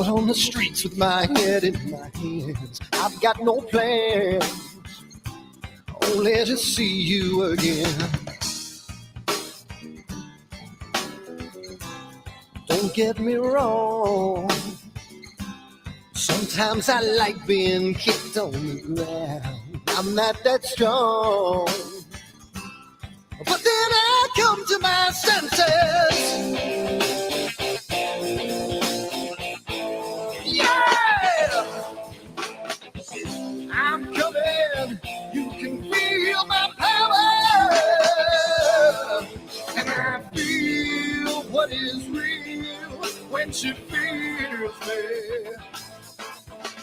out on the streets with my head in my hands. I've got no plans, only to see you again. Don't get me wrong, sometimes I like being kicked on the ground. I'm not that strong, but then I come to my senses. Yeah, I'm coming. You can feel my power, and I feel what is real when she feels me.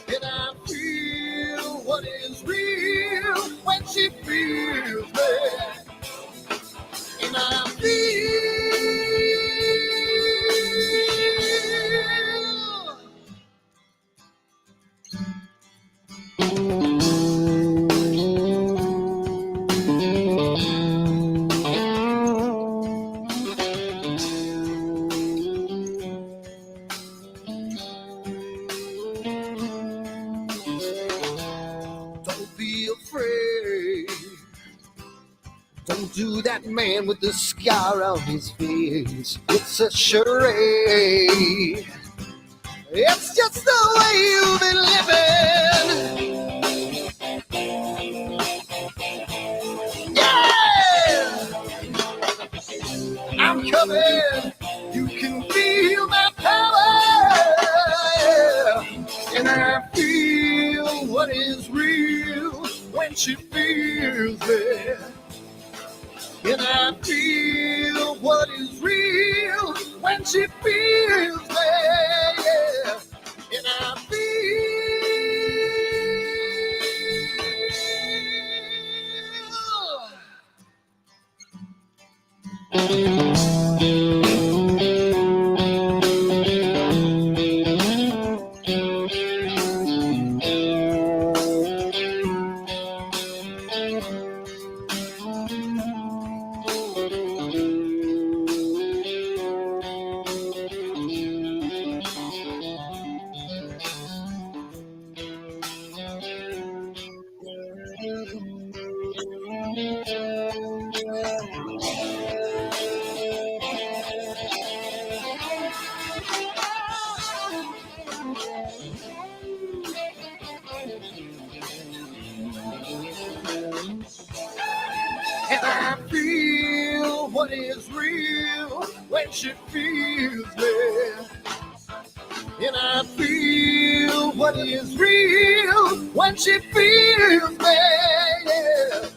And I feel what is real when she feels me. And I feel don't be afraid. Don't do that man with the scar on his face. It's a charade. It's just the way you've been living. Yeah! I'm coming. You can feel my power. And I feel what is real when she feels me. And I feel what is real when she feels me. Yeah. And I feel what is real when she feels me. And I feel what is real when she feels me. Yeah.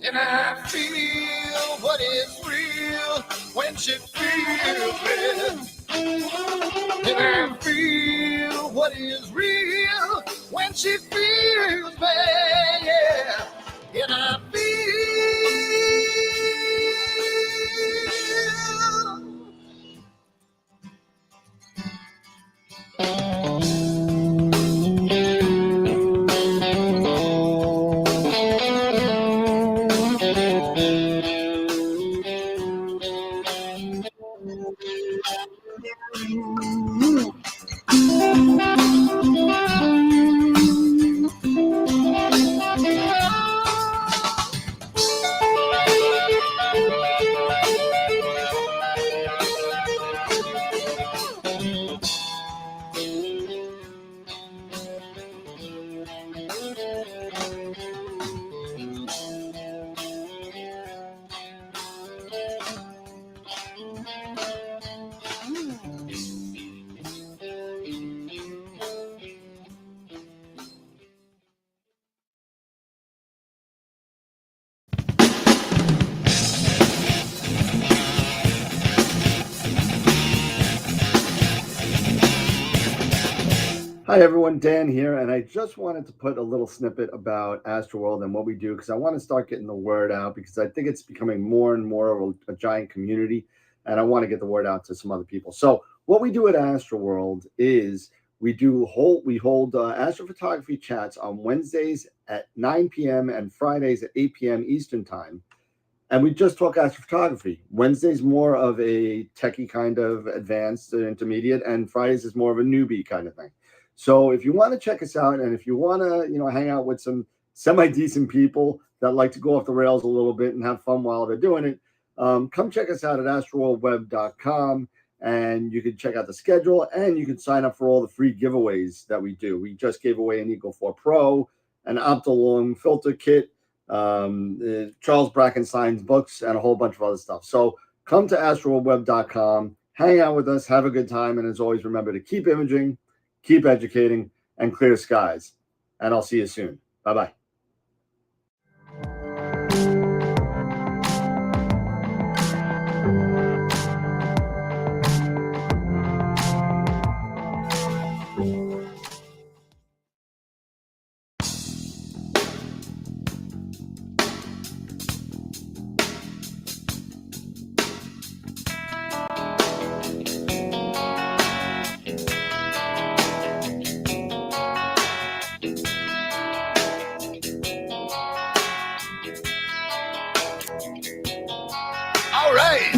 And I feel what is real when she feels me. And I feel what is real when she feels me. Yeah. And I feel. Hi everyone, Dan here, and I just wanted to put a little snippet about Astroworld and what we do because I want to start getting the word out because I think it's becoming more and more of a giant community, and I want to get the word out to some other people. So what we do at Astroworld is we hold astrophotography chats on Wednesdays at 9 p.m. and Fridays at 8 p.m. Eastern time. And we just talk astrophotography. Wednesday's more of a techie kind of advanced intermediate, and Fridays is more of a newbie kind of thing. So if you want to check us out, and if you want to, hang out with some semi-decent people that like to go off the rails a little bit and have fun while they're doing it, come check us out at astroworldweb.com, and you can check out the schedule, and you can sign up for all the free giveaways that we do. We just gave away an Eagle 4 Pro, an Optilong filter kit, Charles Brackenstein's books, and a whole bunch of other stuff. So come to astroworldweb.com, hang out with us, have a good time, and as always, remember to keep imaging, keep educating, and clear skies. And I'll see you soon. Bye-bye. All right.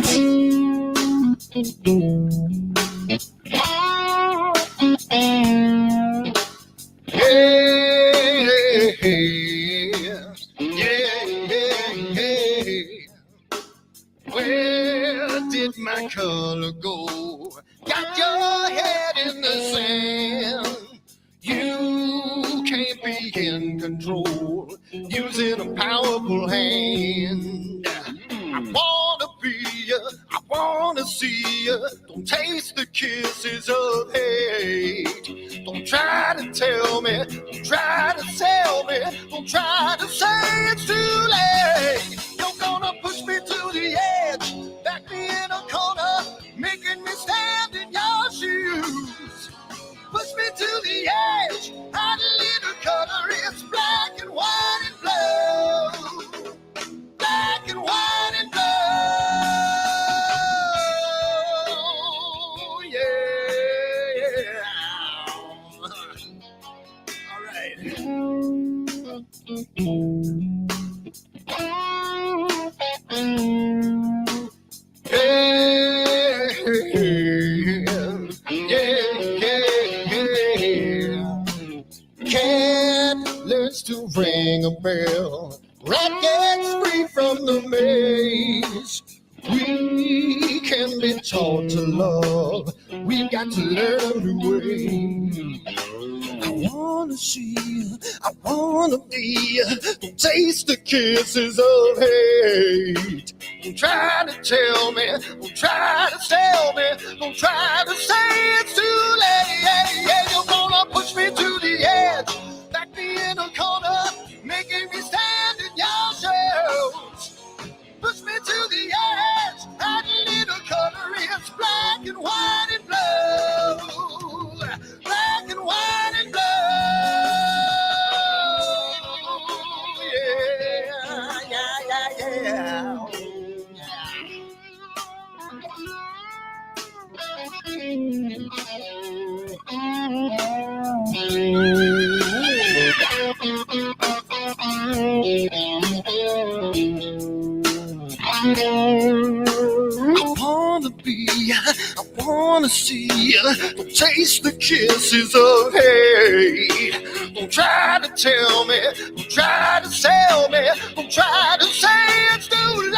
Where did my color go? Got your head in the sand. You can't be in control using a powerful hand. I wanna be you, I wanna see you. Don't taste the kisses of hate. Don't try to tell me, don't try to sell me, don't try to say it's too late. You're gonna push me to the edge, back me in a corner, making me stand in your shoes. Push me to the edge, hot little color, it's black and white and blue. Black and white and blue, yeah. All right. Cat learns to ring a bell. Rat gets free from the maze. We can be taught to love. We've got to learn a new way. I wanna see you, I wanna be you. Don't taste the kisses of hate. Don't try to tell me, don't try to sell me, don't try to say it's too late. You're gonna push me to the edge, back me in a corner, making me stand in your shoes. Push me to the edge, that little color is black and white and blue. Black and white and blue. Yeah. I wanna be, I wanna see, don't taste the kisses of hate. Don't try to tell me, don't try to sell me, don't try to say it's too late.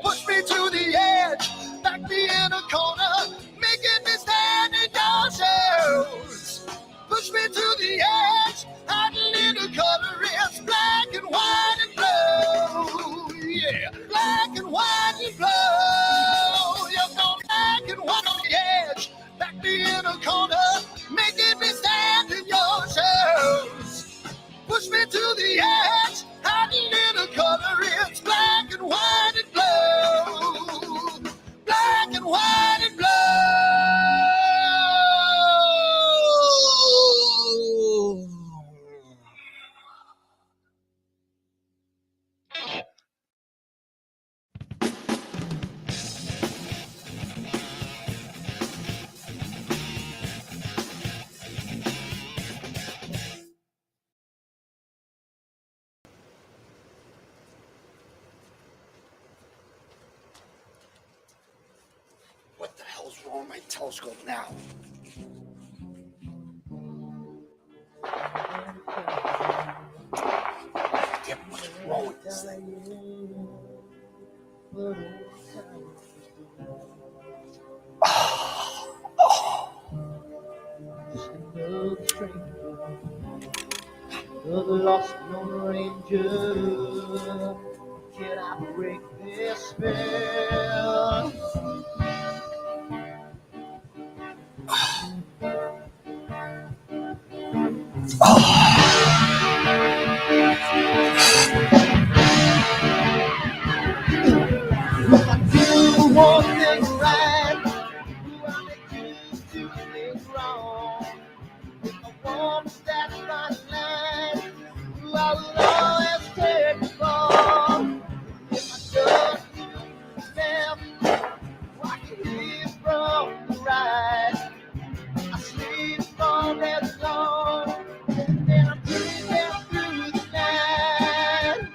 Push me to the edge, back me in a corner, making me stand in your shoes. Push me to the edge, hot little color is black and white and blue. Yeah, black and white and blue. You're going black and white on the edge, back me in a corner, making me stand in your shoes. Push me to the edge, hot little color is black and white and blue. Black and white and blue. on my telescope now. Damn, what's wrong with this thing? Another lost lone ranger. Can I break this spell? Do one thing right, I make two things wrong. If I want that fine line, I will always take the fall. If I just step, watch it lead from the right. I sleep all day long, and I'm breathing through the night.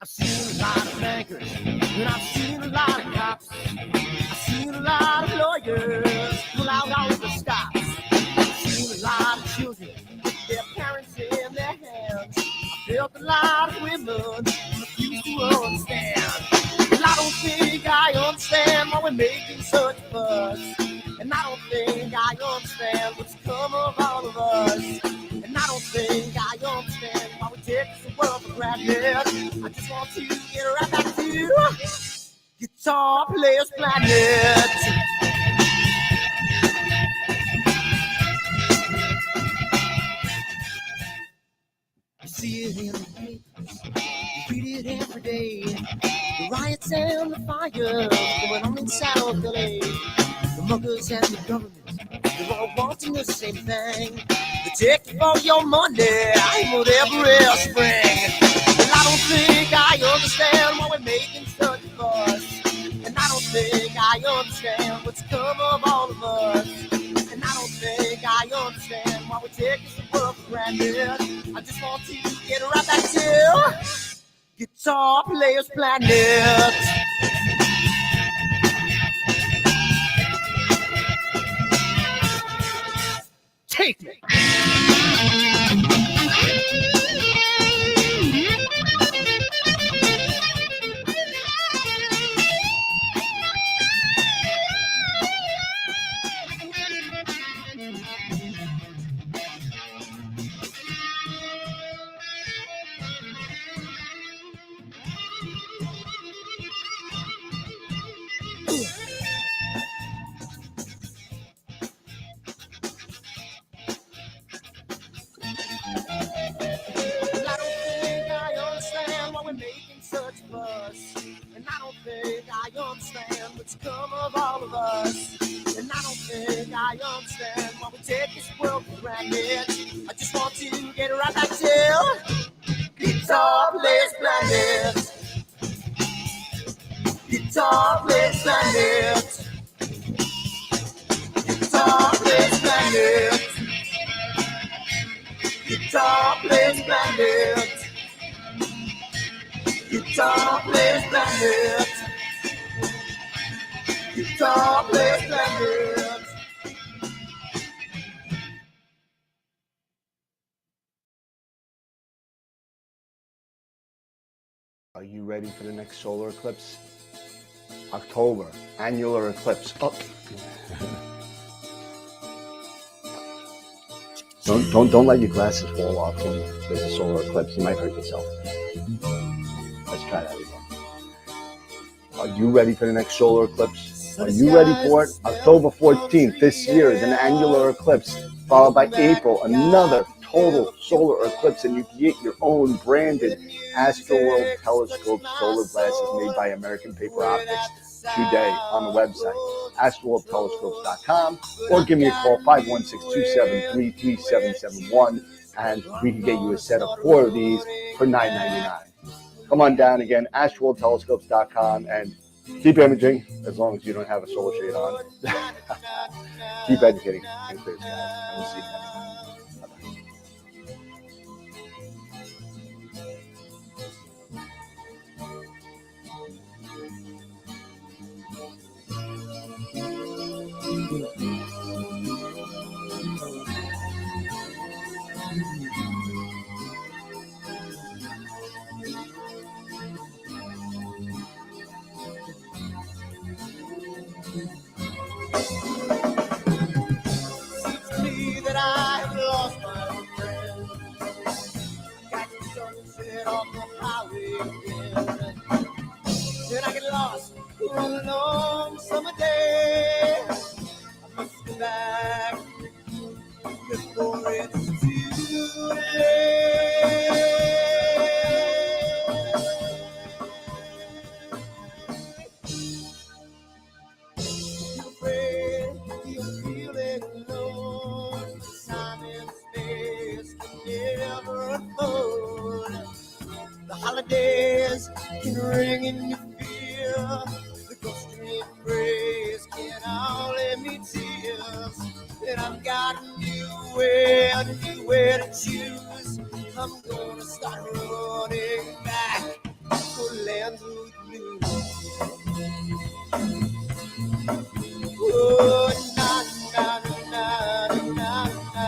I've seen a lot of bankers, and I've seen a lot of cops. I've seen a lot of lawyers pull out all of the stops. I've seen a lot of children with their parents in their hands. I felt a lot of women refuse to understand. Well, I don't think I understand why we're making such a fuss. And I don't think I understand what's come of all of us. And I don't think I understand why we take this world for granted. I just want to get right back to Guitar Players Planet. You see it in the papers, you read it every day. The riots and the fires going on in South LA. The muggers and the government, they're all wanting the same thing. They take you for your money, whatever spring. And I don't think I understand why we're making such a fuss. And I don't think I understand what's come of all of us. And I don't think I understand why we take this world for granted. I just want to get right back to Guitar Players Planet. Take me. And I don't think I understand what's come of all of us. And I don't think I understand why we take this world for granted. I just want to get right back to Guitar Players Planet. Guitar Players Planet. Guitar Players Planet. Guitar Players Planet. Guitar Players Planet. Guitar Players Planet. Are you ready for the next solar eclipse? October, annular eclipse. Oh. Don't let your glasses fall off when there's a solar eclipse. You might hurt yourself. Let's try that again. Are you ready for the next solar eclipse? Are you ready for it? October 14th this year is an annular eclipse, followed by April, another total solar eclipse, and you can get your own branded Astroworld telescope solar glasses made by American Paper Optics today on the website, astroworldtelescopes.com, or give me a call, 516-273-3771, and we can get you a set of 4 of these for $9.99. come on down again, astral-telescopes.com, and keep imaging as long as you don't have a solar shade on. Keep educating. Thanks, guys, and we'll see you next time. Bye-bye. Seems to me that I have lost my friend. Got the sunset on the highway again. Then I get lost on a long summer day. I must go back before it's too late. You're afraid you're feeling alone. Time and space can never unfold. The holidays can ring in your fear. The ghostly embrace can only mean tears. And I've got a new way to choose. I'm gonna start running back for lands of blue. Oh, na na na na na na.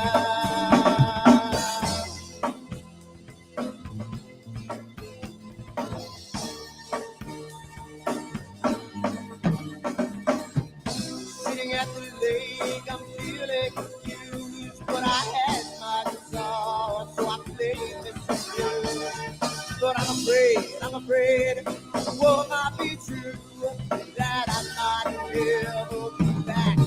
Sitting at the lake, I'm feeling confused, but I had my guitar, so I played this blues. But I'm afraid, the war might be true, that I might never be back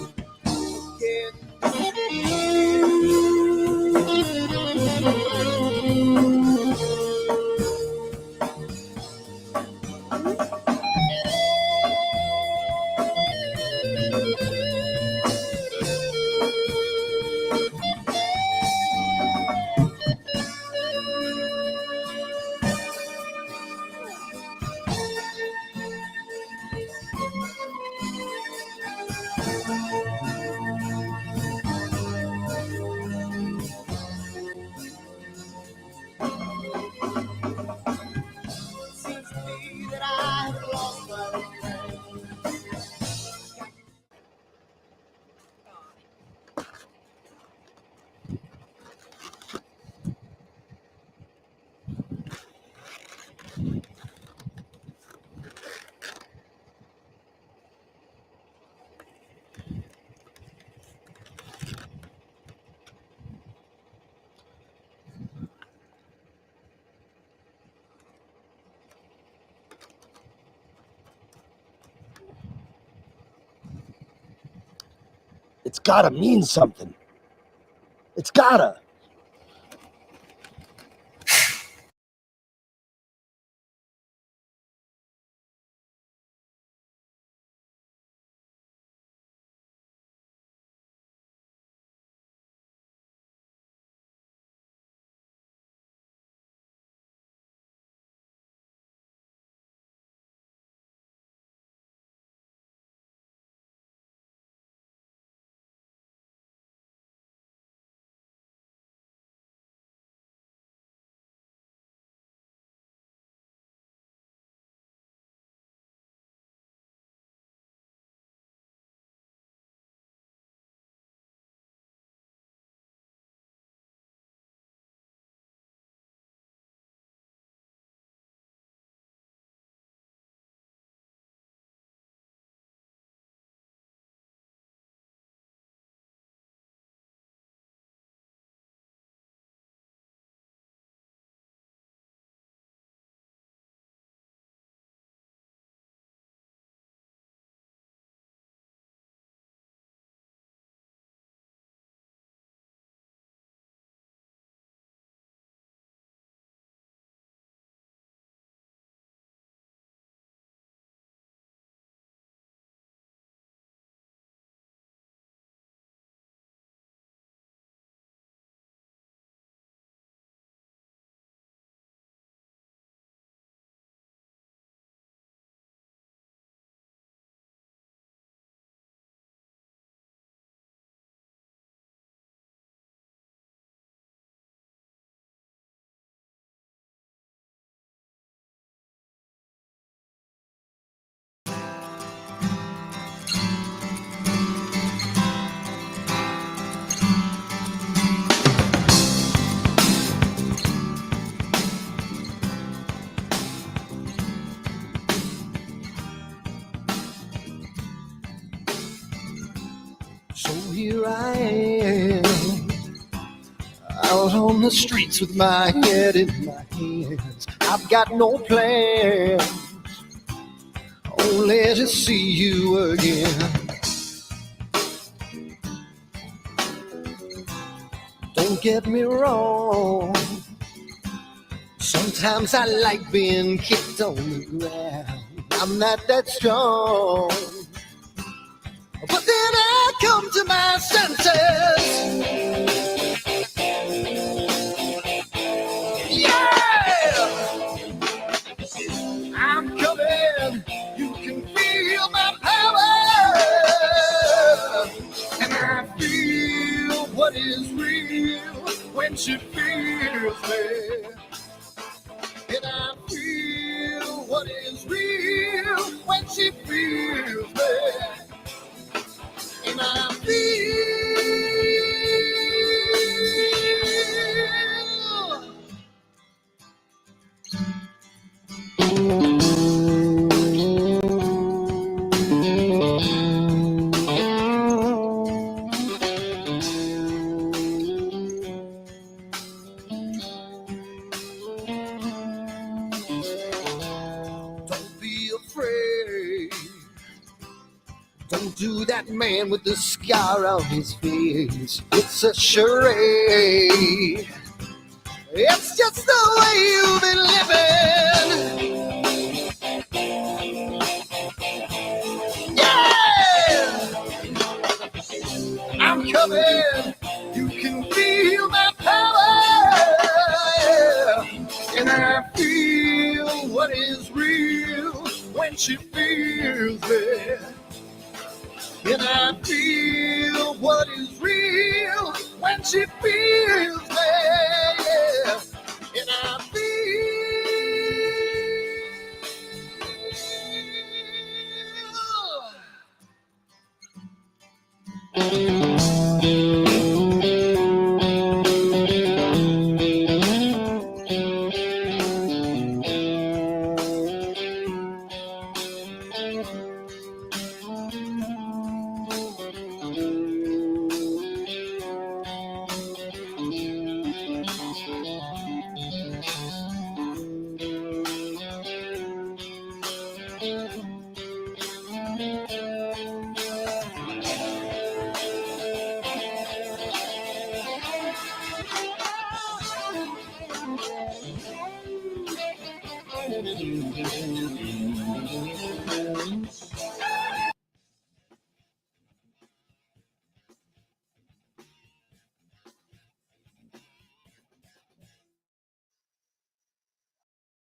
Seems to me that I've lost my friend. It's gotta mean something. It's gotta. Out on the streets with my head in my hands. I've got no plan, only to see you again. Don't get me wrong, sometimes I like being kicked on the ground. I'm not that strong, but then I come to my senses. Yeah, I'm coming. You can feel my power, and I feel what is real when she feels me. And I feel what is real when she feels me. And I feel. Don't be afraid. Don't do that man with the scar on his face. It's a charade. It's just the way you've been living. Yeah! I'm coming. You can feel my power. And I feel what is real when she feels it. And I feel what is real when she feels me. Yeah. And I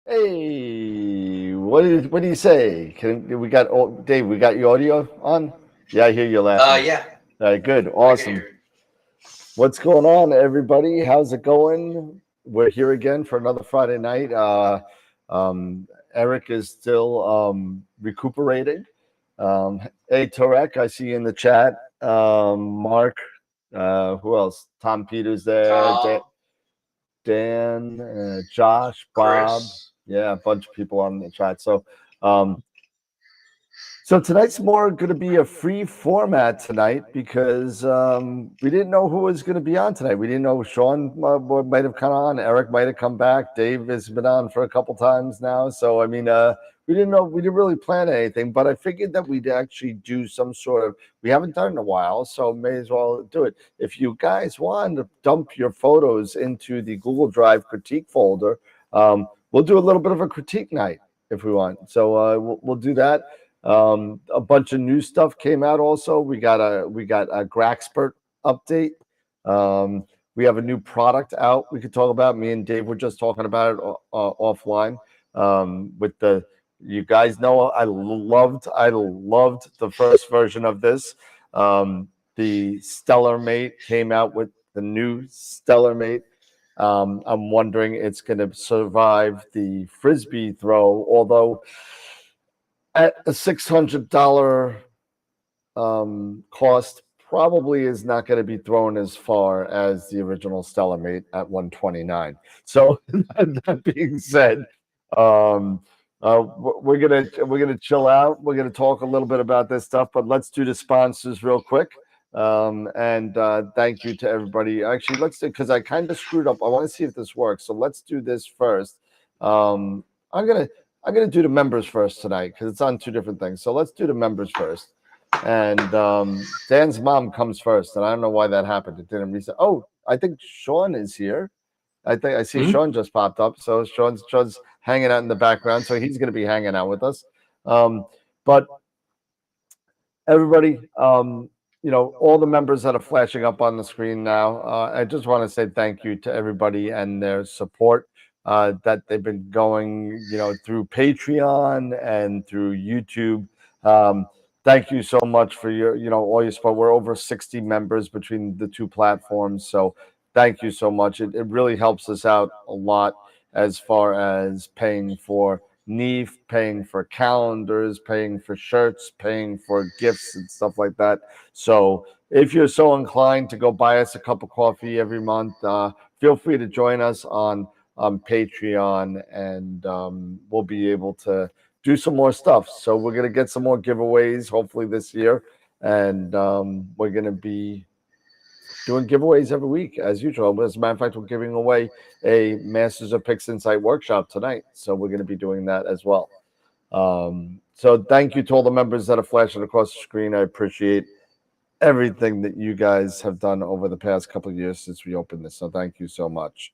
Hey, what do you say? We got Dave? We got your audio on? Yeah, I hear you laughing. Yeah, All right, good, I can awesome. hear. What's going on, everybody? How's it going? We're here again for another Friday night. Eric is still recuperating. Hey, Torek, I see you in the chat. Mark, who else? Tom Peters there. Tom, Dan, Josh, Bob. Chris. Yeah, a bunch of people on the chat. Um, so tonight's more going to be a free format tonight because we didn't know who was going to be on tonight. We didn't know Sean might have come on, Eric might have come back, Dave has been on for a couple times now. So I mean, we didn't know, we didn't really plan anything, but I figured that we'd actually do some sort of. We haven't done it in a while, so may as well do it. If you guys want to dump your photos into the Google Drive critique folder, we'll do a little bit of a critique night if we want. So we'll do that. A bunch of new stuff came out. Also, we got a Graxpert update. We have a new product out. We could talk about. Me and Dave were just talking about it offline. With the, you guys know, I loved the first version of this. The Stellar Mate came out with the new Stellar Mate. I'm wondering it's going to survive the frisbee throw, although at a $600 cost, probably is not going to be thrown as far as the original Stellar Mate at $129. So that being said, we're gonna chill out. We're gonna talk a little bit about this stuff, but let's do the sponsors real quick. And thank you to everybody. Actually, let's do because I kind of screwed up. I want to see if this works. So let's do this first. Um, I'm gonna I'm gonna do the members first tonight because it's on two different things. So let's do the members first. And Dan's mom comes first, and I don't know why that happened. It didn't reset. Oh, I think Sean is here. I think I see Sean just popped up. So Sean's hanging out in the background, so he's going to be hanging out with us. But everybody, all the members that are flashing up on the screen now, I just want to say thank you to everybody and their support that they've been going, through Patreon and through YouTube. Thank you so much for your, all your support. We're over 60 members between the two platforms. So thank you so much. It really helps us out a lot as far as paying for Neef, paying for calendars, paying for shirts, paying for gifts and stuff like that. So if you're so inclined to go buy us a cup of coffee every month, feel free to join us on Patreon, and we'll be able to do some more stuff. So we're gonna get some more giveaways hopefully this year, and we're gonna be doing giveaways every week as usual. As a matter of fact, we're giving away a Masters of Pix Insight workshop tonight, so we're going to be doing that as well. So thank you to all the members that are flashing across the screen. I appreciate everything that you guys have done over the past couple of years since we opened this. So thank you so much.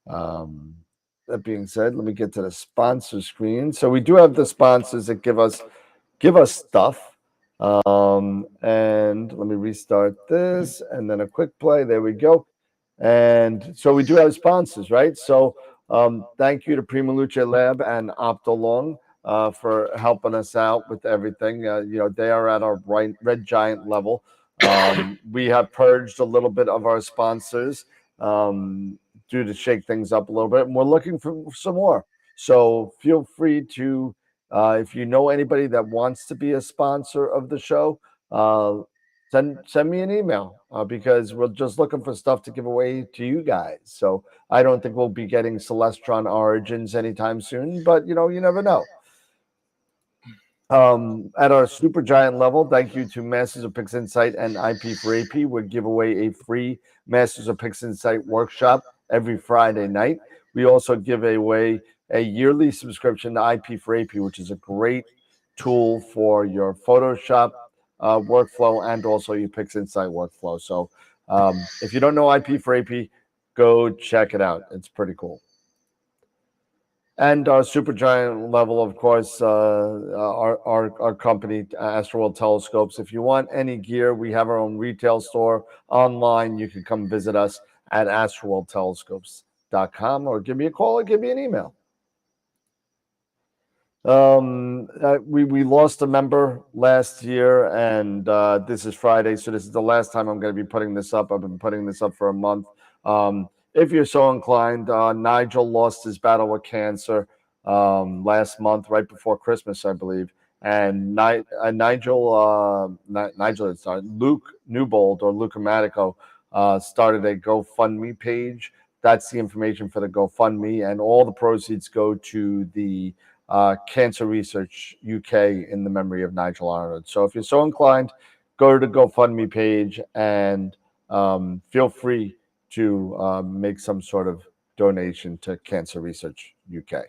That being said, let me get to the sponsor screen. So we do have the sponsors that give us stuff. And let me restart this and then a quick play. There we go. And so we do have sponsors, right? So thank you to Prima Luce Lab and Optolong for helping us out with everything. They are at our Red Giant level. We have purged a little bit of our sponsors due to shake things up a little bit, and we're looking for some more. So feel free to, if you know anybody that wants to be a sponsor of the show, send me an email because we're just looking for stuff to give away to you guys. So I don't think we'll be getting Celestron Origins anytime soon, but you never know. At our super giant level, thank you to Masters of Pix Insight and IP4AP. We give away a free Masters of Pix Insight workshop every Friday night. We also give away a yearly subscription to IP4AP, which is a great tool for your Photoshop workflow and also your Pix Insight workflow. So if you don't know IP4AP, go check it out. It's pretty cool. And our super giant level, of course, our company, Astroworld Telescopes. If you want any gear, we have our own retail store online. You can come visit us at astroworldtelescopes.com or give me a call or give me an email. We lost a member last year, and this is Friday, so this is the last time I'm going to be putting this up. I've been putting this up for a month. If you're so inclined, Nigel lost his battle with cancer last month, right before Christmas, I believe. And Nigel, Luke Newbold or Luke Amatico started a GoFundMe page. That's the information for the GoFundMe, and all the proceeds go to the Cancer Research UK in the memory of Nigel Arnold. So if you're so inclined, go to the GoFundMe page and feel free to make some sort of donation to Cancer Research UK.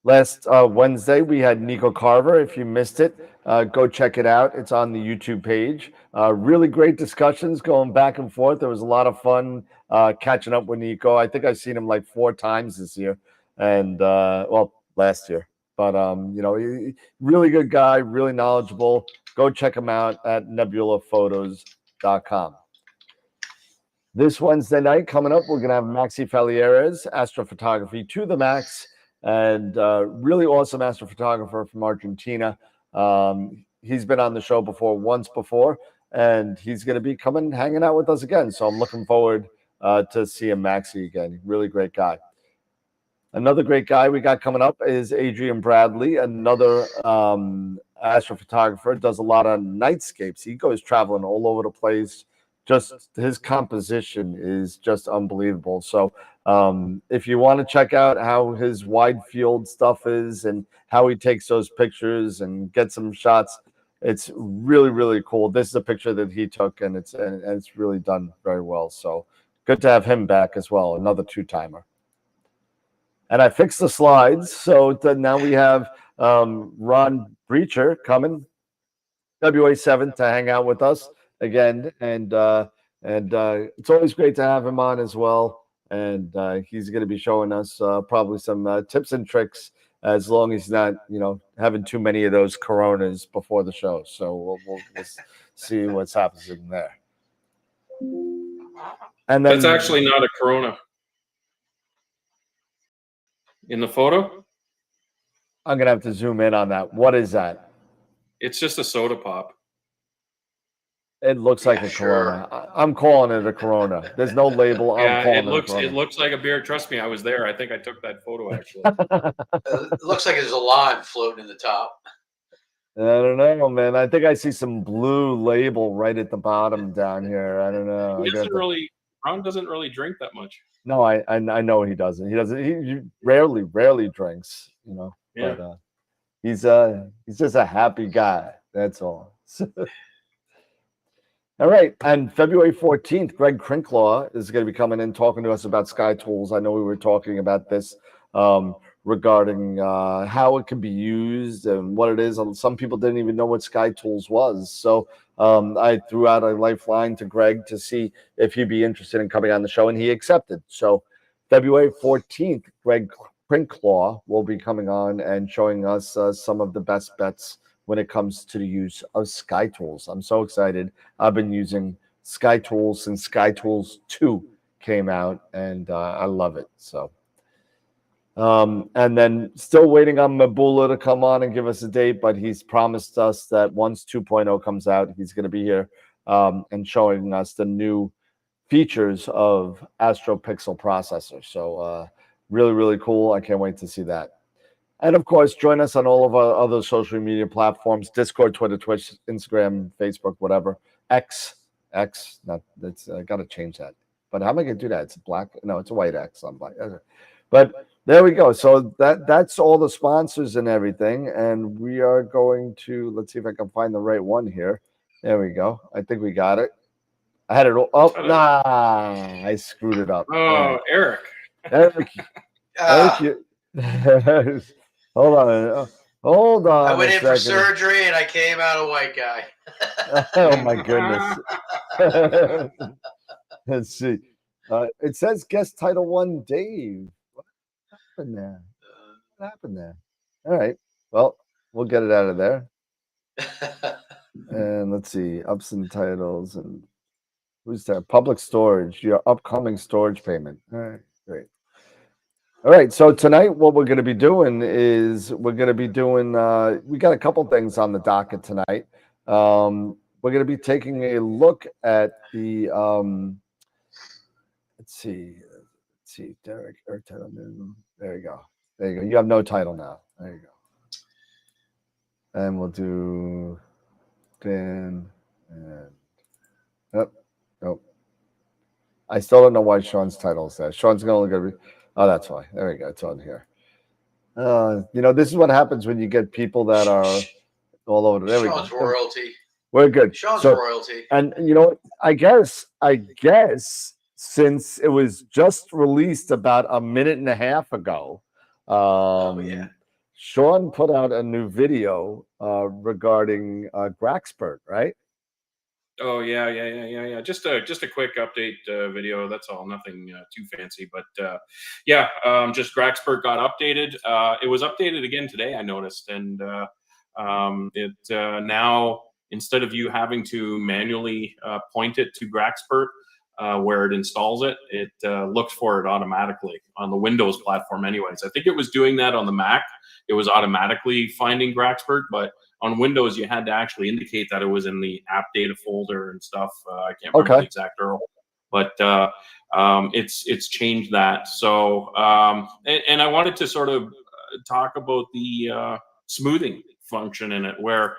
Last Wednesday, we had Nico Carver. If you missed it, go check it out. It's on the YouTube page. Really great discussions going back and forth. There was a lot of fun catching up with Nico. I think I've seen him like 4 times this year, and last year. But really good guy, really knowledgeable. Go check him out at nebulaphotos.com. This Wednesday night coming up, we're going to have Maxi Falieres, astrophotography to the max, and really awesome astrophotographer from Argentina. He's been on the show once before, and he's going to be hanging out with us again. So I'm looking forward to seeing Maxi again. Really great guy. Another great guy we got coming up is Adrian Bradley, another astrophotographer, does a lot of nightscapes. He goes traveling all over the place. Just his composition is just unbelievable. So if you want to check out how his wide field stuff is and how he takes those pictures and get some shots, it's really, really cool. This is a picture that he took, and it's really done very well. So good to have him back as well, another two-timer. And I fixed the slides, so now we have Ron Breacher coming February 7th to hang out with us again, and it's always great to have him on as well. And he's going to be showing us probably some tips and tricks, as long as he's not, having too many of those Coronas before the show. So we'll see what's happening there. And then, that's actually not a Corona in the photo. I'm gonna have to zoom in on that. What is that? It's just a soda pop. It looks like a Corona. I'm calling it a Corona. There's no label. I'm calling it looks a it looks like a beer. Trust me, I was there. I think I took that photo actually. It looks like there's a lime floating in the top. I don't know, man. I think I see some blue label right at the bottom down here. I don't know. Ron doesn't really drink that much. No, I know he doesn't. He doesn't. He rarely drinks. Yeah. But he's just a happy guy. That's all. All right, and February 14th, Greg Crinklaw is going to be coming in talking to us about Sky Tools. I know we were talking about this regarding how it can be used and what it is. Some people didn't even know what Sky Tools was. So I threw out a lifeline to Greg to see if he'd be interested in coming on the show, and he accepted. So February 14th, Greg Crinklaw will be coming on and showing us some of the best bets when it comes to the use of Sky Tools. I'm so excited. I've been using Sky Tools since Sky Tools 2 came out, and I love it. So, and then still waiting on Mabula to come on and give us a date, but he's promised us that once 2.0 comes out, he's going to be here and showing us the new features of Astro Pixel processor. So really, really cool. I can't wait to see that. And of course, join us on all of our other social media platforms: Discord, Twitter, Twitch, Instagram, Facebook, whatever. X. Not that's I got to change that. But how am I going to do that? It's black. No, it's a white X on black. But there we go. So that's all the sponsors and everything. And we are going to, let's see if I can find the right one here. There we go. I think we got it. I had it all. Oh, nah, I screwed it up. Oh, right. Eric, you. Hold on. I went in for surgery and I came out a white guy. Oh my goodness. Let's see. It says guest title 1, Dave. What happened there? All right. Well, we'll get it out of there. And let's see. Ups and titles and who's there? Public storage. Your upcoming storage payment. All right. Great. All right, so tonight what we're going to be doing is we got a couple things on the docket tonight. We're going to be taking a look at the, let's see, Derek, or title. There you go. You have no title now. There you go. And we'll do Dan and, nope. I still don't know why Sean's title is there. Sean's going to oh, that's why. There we go. It's on here. This is what happens when you get people that are all over. There Sean's we go. royalty. We're good. Sean's royalty. And I guess since it was just released about a minute and a half ago, Sean put out a new video regarding Graxpert, right? Oh yeah. Just a quick update video. That's all. Nothing too fancy, but just Graxpert got updated. It was updated again today, I noticed, and it now, instead of you having to manually point it to Graxpert where it installs it, it looks for it automatically on the Windows platform. Anyways, I think it was doing that on the Mac. It was automatically finding Graxpert, but on Windows, you had to actually indicate that it was in the app data folder and stuff. I can't remember the exact URL, but it's changed that. So, and I wanted to sort of talk about the smoothing function in it, where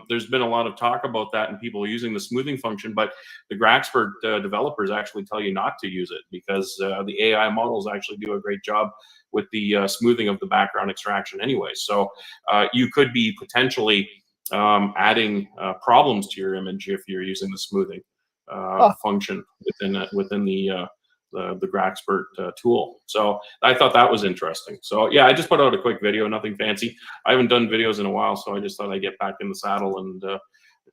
there's been a lot of talk about that and people using the smoothing function, but the Graxpert developers actually tell you not to use it because the AI models actually do a great job with the smoothing of the background extraction anyway. So you could be potentially adding problems to your image if you're using the smoothing function within the Graxpert tool. So I thought that was interesting. So yeah, I just put out a quick video, nothing fancy. I haven't done videos in a while, so I just thought I'd get back in the saddle and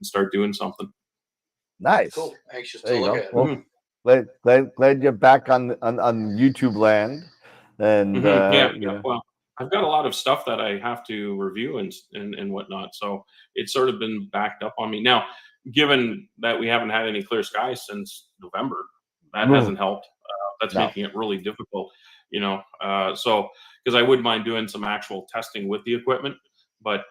start doing something. Nice. Cool. Anxious There to you look go. at it. Well, glad you're back on YouTube land. And Yeah, you know. well, I've got a lot of stuff that I have to review and whatnot, so it's sort of been backed up on me. Now, given that we haven't had any clear skies since November, that hasn't helped. That's making it really difficult, you know. So because I would mind doing some actual testing with the equipment, but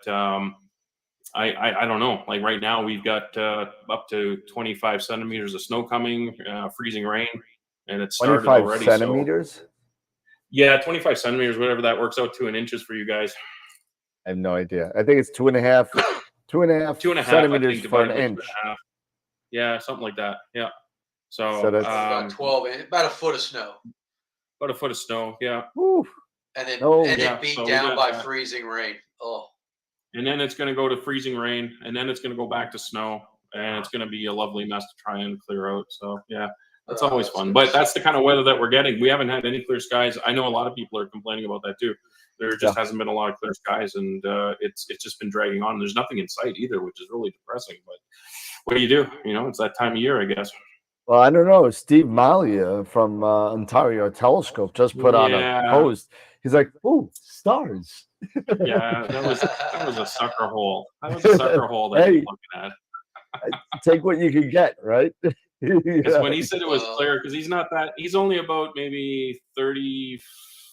I don't know. Like right now, we've got up to 25 centimeters of snow coming, freezing rain, and it started 25 already. centimeters? So, yeah, 25 centimeters, whatever that works out to in inches for you guys. I have no idea. I think it's 2.5 centimeters for an inch. Yeah, something like that. Yeah. So that's about 12 inches, about a foot of snow. About a foot of snow. Yeah. Woo. And then yeah, beat so down by freezing rain. Oh. And then it's going to go to freezing rain, and then it's going to go back to snow, and it's going to be a lovely mess to try and clear out. So yeah, that's always fun. But that's the kind of weather that we're getting. We haven't had any clear skies. I know a lot of people are complaining about that too. There just hasn't been a lot of clear skies, and it's just been dragging on. There's nothing in sight either, which is really depressing. But what do? You know, it's that time of year, I guess. Well, I don't know. Steve Malia from Ontario Telescope just put on a post. He's like, "Oh, stars." Yeah, that was a sucker hole. That was a sucker hole that you're looking at. Take what you can get, right? Because when he said it was clear, because he's only about maybe 30,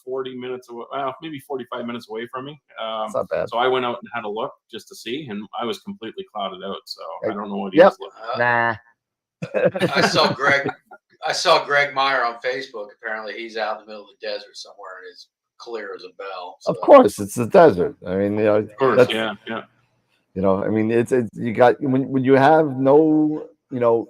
40 minutes away, well, maybe 45 minutes away from me. It's not bad. So I went out and had a look just to see, and I was completely clouded out. So I don't know what he was looking at. Nah. I saw Greg Meyer on Facebook. Apparently, he's out in the middle of the desert somewhere, and it's clear as a bell. So. Of course, it's the desert. I mean, you know, of course, yeah. You know, I mean, it's you got when you have no, you know,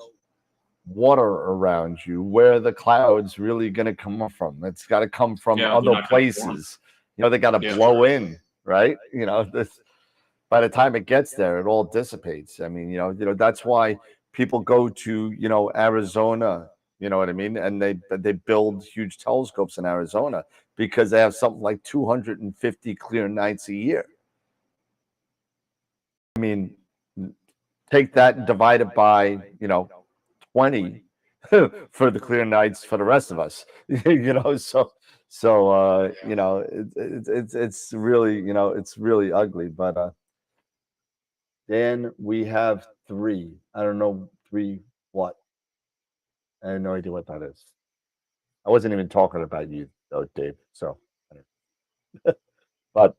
water around you, where the clouds really going to come from? It's got to come from other places. You know, they got to blow in, right? You know, by the time it gets there, it all dissipates. I mean, you know, that's why people go to, you know, Arizona. You know what I mean? And they build huge telescopes in Arizona because they have something like 250 clear nights a year. I mean, take that and divide it by, you know, 20 for the clear nights for the rest of us. You know, so you know, it's really, you know, it's really ugly. But Dan, we have 3. I don't know 3 what. I have no idea what that is. I wasn't even talking about you though, Dave. So, but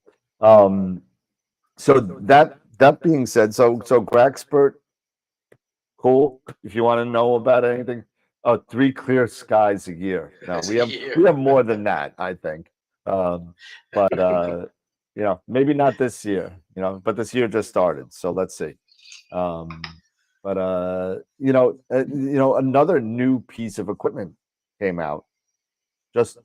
so that being said, so Graxpert, cool. If you want to know about anything, 3 clear skies a year. No, we have more than that, I think. But you know, maybe not this year. You know, but this year just started, so let's see. But you know, another new piece of equipment came out just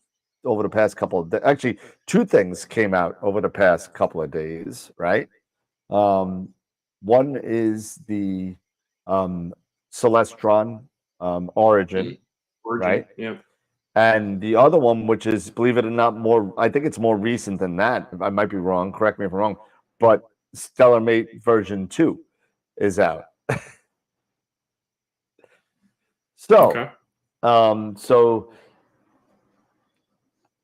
over the past couple of days. Actually, 2 things came out over the past couple of days, right? One is the Celestron Origin, right? Yeah. And the other one, which is, believe it or not, I think it's more recent than that. I might be wrong. Correct me if I'm wrong. But Stellar Mate version 2 is out. So, so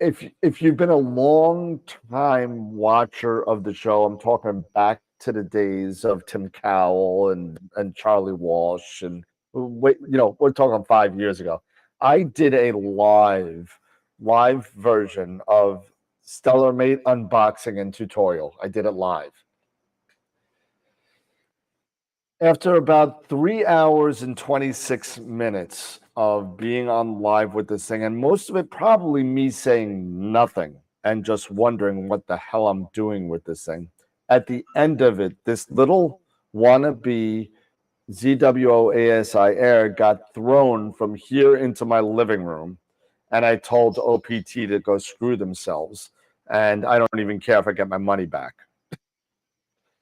if you've been a long time watcher of the show, I'm talking back to the days of Tim Cowell and Charlie Walsh, and you know, we're talking 5 years ago. I did a live version of Stellar Mate unboxing and tutorial. I did it live. After about 3 hours and 26 minutes of being on live with this thing, and most of it probably me saying nothing and just wondering what the hell I'm doing with this thing. At the end of it, this little wannabe ZWO ASI Air got thrown from here into my living room, and I told OPT to go screw themselves, and I don't even care if I get my money back.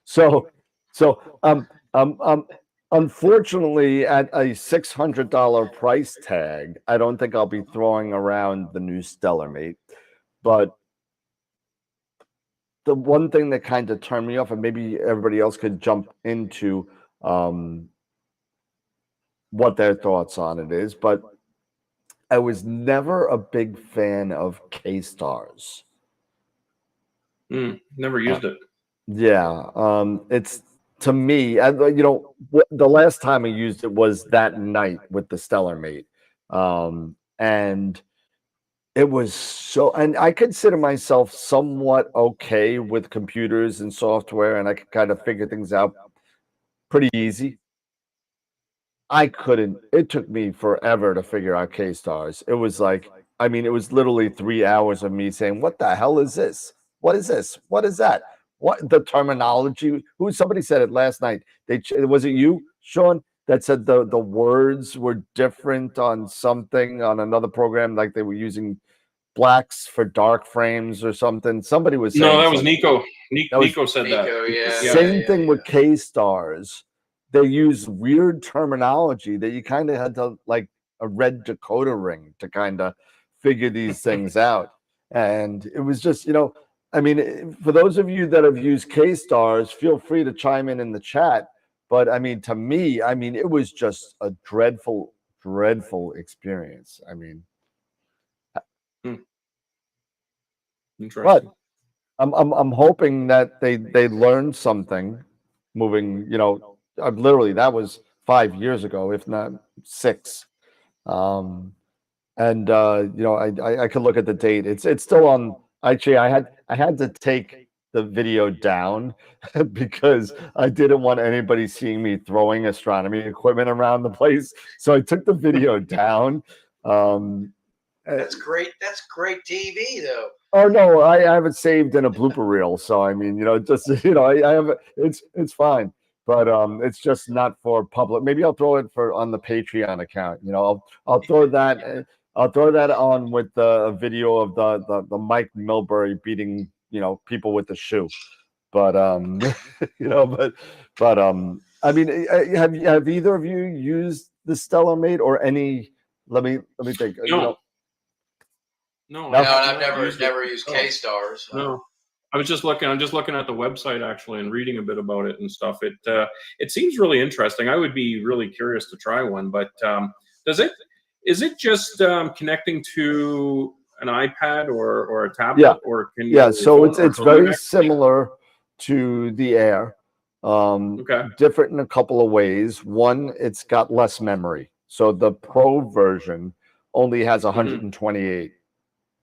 So So unfortunately, at a $600 price tag, I don't think I'll be throwing around the new StellarMate. But the one thing that kind of turned me off, and maybe everybody else could jump into what their thoughts on it is, but I was never a big fan of K-Stars. Never used it. Yeah, it's to me, the last time I used it was that night with the StellarMate, and it was so. And I consider myself somewhat okay with computers and software, and I could kind of figure things out pretty easy. I couldn't. It took me forever to figure out K-Stars. It was like, I mean, it was literally 3 hours of me saying, "What the hell is this? What is this? What is that? What the terminology?" Somebody said it last night. Was it you, Sean, that said the words were different on something on another program, like they were using blacks for dark frames or something. Somebody was saying no, that was something. Nico. Nico said Nico, that. Same thing with K-Stars. They use weird terminology that you kind of had to like a red decoder ring to kind of figure these things out. And it was just, I mean, for those of you that have used K-Stars, feel free to chime in the chat. But I mean, to me, I mean, it was just a dreadful, dreadful experience. I mean, Interesting. But I'm hoping that they learned something moving, literally that was 5 years ago, if not 6. And I could look at the date. It's still on. Actually, I had to take the video down because I didn't want anybody seeing me throwing astronomy equipment around the place. So I took the video down. That's great. That's great TV, though. Oh no, I have it saved in a blooper reel. So I mean, just I have it. It's fine, but it's just not for public. Maybe I'll throw it on the Patreon account. I'll throw that. I'll throw that on with the video of the Mike Milbury beating people with the shoe. But I mean, have either of you used the StellarMate or any? Let me think. No, I've never used K-Stars. No, I'm just looking at the website actually and reading a bit about it and stuff. It seems really interesting. I would be really curious to try one. But is it just connecting to an iPad or a tablet? Yeah. Or can you? Yeah. So it's very similar to the Air. Okay. Different in a couple of ways. One, it's got less memory. So the Pro version only has 128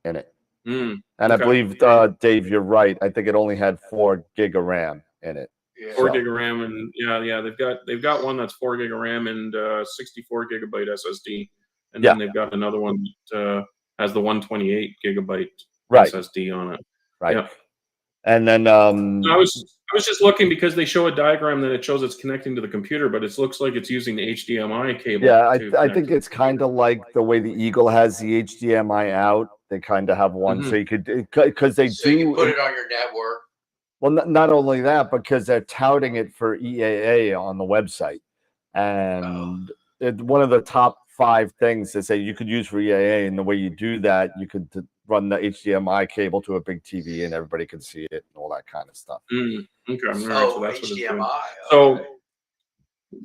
in it. And I believe, Dave, you're right. I think it only had 4 gig of RAM in it. 4 gig of RAM, and they've got one that's 4 gig of RAM and 64 gigabyte SSD, and then they've got another one that has the 128 gigabyte SSD on it. Right. Yeah. And then I was just looking because they show a diagram that it shows it's connecting to the computer, but it looks like it's using the HDMI cable. Yeah, I think it's kind of like the way the Eagle has the HDMI out. They kind of have one, so you could, because they do. You can put it on your network. Well, not only that, because they're touting it for EAA on the website, and one of the top 5 things they say you could use for EAA, and the way you do that, you could run the HDMI cable to a big TV, and everybody can see it and all that kind of stuff. Okay, so that's HDMI. So,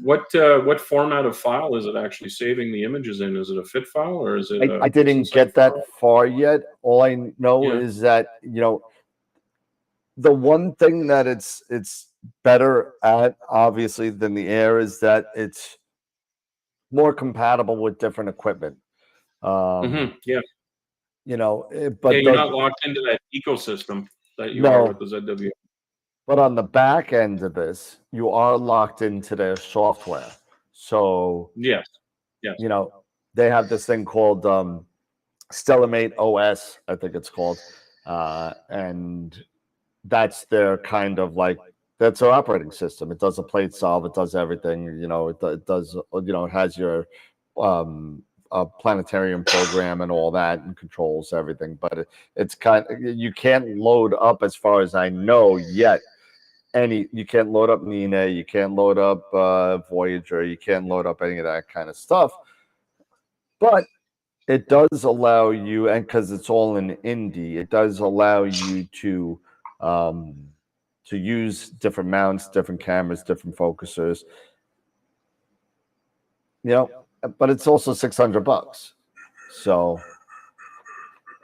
what format of file is it actually saving the images in? Is it a FIT file or is it? I didn't get that far yet. All I know is that the one thing that it's better at, obviously, than the Air is that it's more compatible with different equipment. Yeah. But you're not locked into that ecosystem that you are with the ZW. But on the back end of this, you are locked into their software. So yes. They have this thing called StellarMate OS, I think it's called, and that's their kind of like that's their operating system. It does a plate solve, it does everything. It does. It has your planetarium program and all that, and controls everything. But it's kind of, you can't load up, as far as I know yet, you can't load up Nina, you can't load up Voyager, you can't load up any of that kind of stuff. But it does allow you, and because it's all in Indy, it does allow you to use different mounts, different cameras, different focusers. But it's also $600. So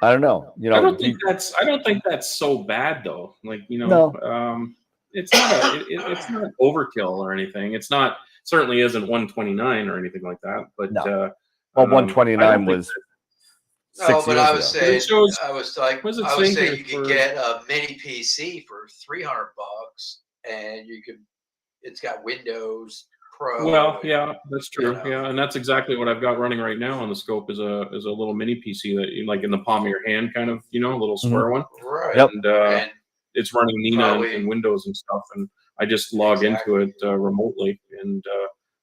I don't know. I don't think that's so bad though. Like, no. It's not it's not overkill or anything. It's not, certainly isn't 129 or anything like that. But no. 129 was. No, but I was saying, shows, I was saying you could get a mini PC for $300, and it's got Windows Pro. Well, yeah, that's true. Yeah, and that's exactly what I've got running right now on the scope is a little mini PC that you like in the palm of your hand, kind of, a little square one. Right. Yep. And it's running Nina and Windows and stuff, and I just log into it remotely and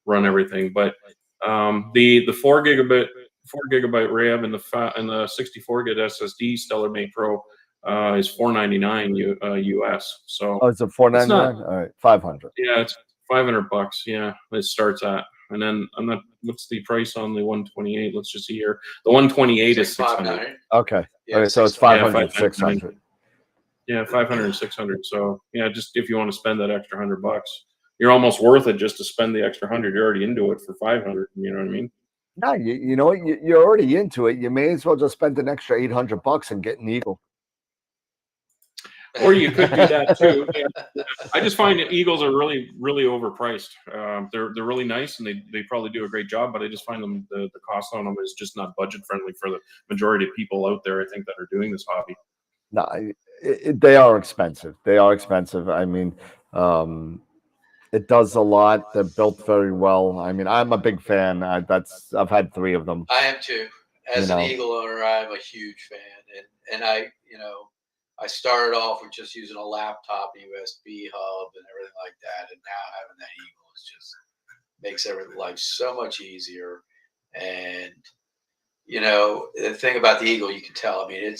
run everything. But the 4 gigabyte RAM and the 64 gig SSD Stellar Mate Pro is $499 US. So it's a $499. All right, $500. Yeah, it's $500. Yeah, it starts at. And then what's the price on the 128? Let's just see here. The 128 is $600. Okay. Yeah, so it's 500, 600. Yeah, 500 and 600. So yeah, just if you want to spend that extra $100, you're almost worth it just to spend the extra 100. You're already into it for 500. You know what I mean? No, you know what? You're already into it. You may as well just spend an extra $800 and get an Eagle. Or you could do that too. I just find that Eagles are really, really overpriced. They're really nice and they probably do a great job, but I just find them the cost on them is just not budget friendly for the majority of people out there, I think, that are doing this hobby. No, they are expensive. They are expensive. I mean, it does a lot. They're built very well. I mean, I'm a big fan. I've had 3 of them. I am too. As an Eagle owner, I'm a huge fan, and I started off with just using a laptop, USB hub, and everything like that, and now having that Eagle just makes everything life so much easier. And the thing about the Eagle, you can tell. I mean,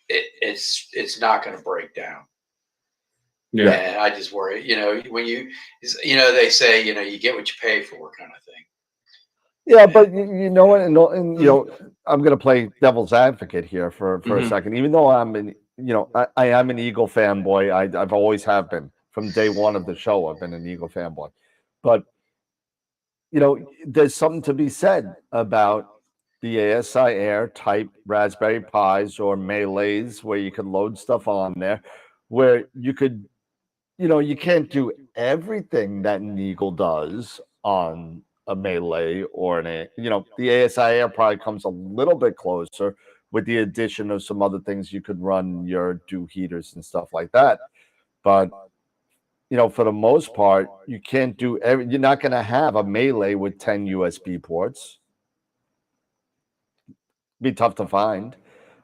it's not going to break down. Yeah, and I just worry. When they say you get what you pay for, kind of thing. Yeah, but you know what, and I'm going to play devil's advocate here for a second, even though I am an Eagle fanboy. I've always have been from day one of the show. I've been an Eagle fanboy, but there's something to be said about the ASI Air type Raspberry Pis or Melees where you can load stuff on there, where you could, you can't do everything that an Eagle does on a Melee or the ASI Air probably comes a little bit closer with the addition of some other things you could run your dew heaters and stuff like that. But, for the most part, you can't do you're not going to have a Melee with 10 USB ports. Be tough to find.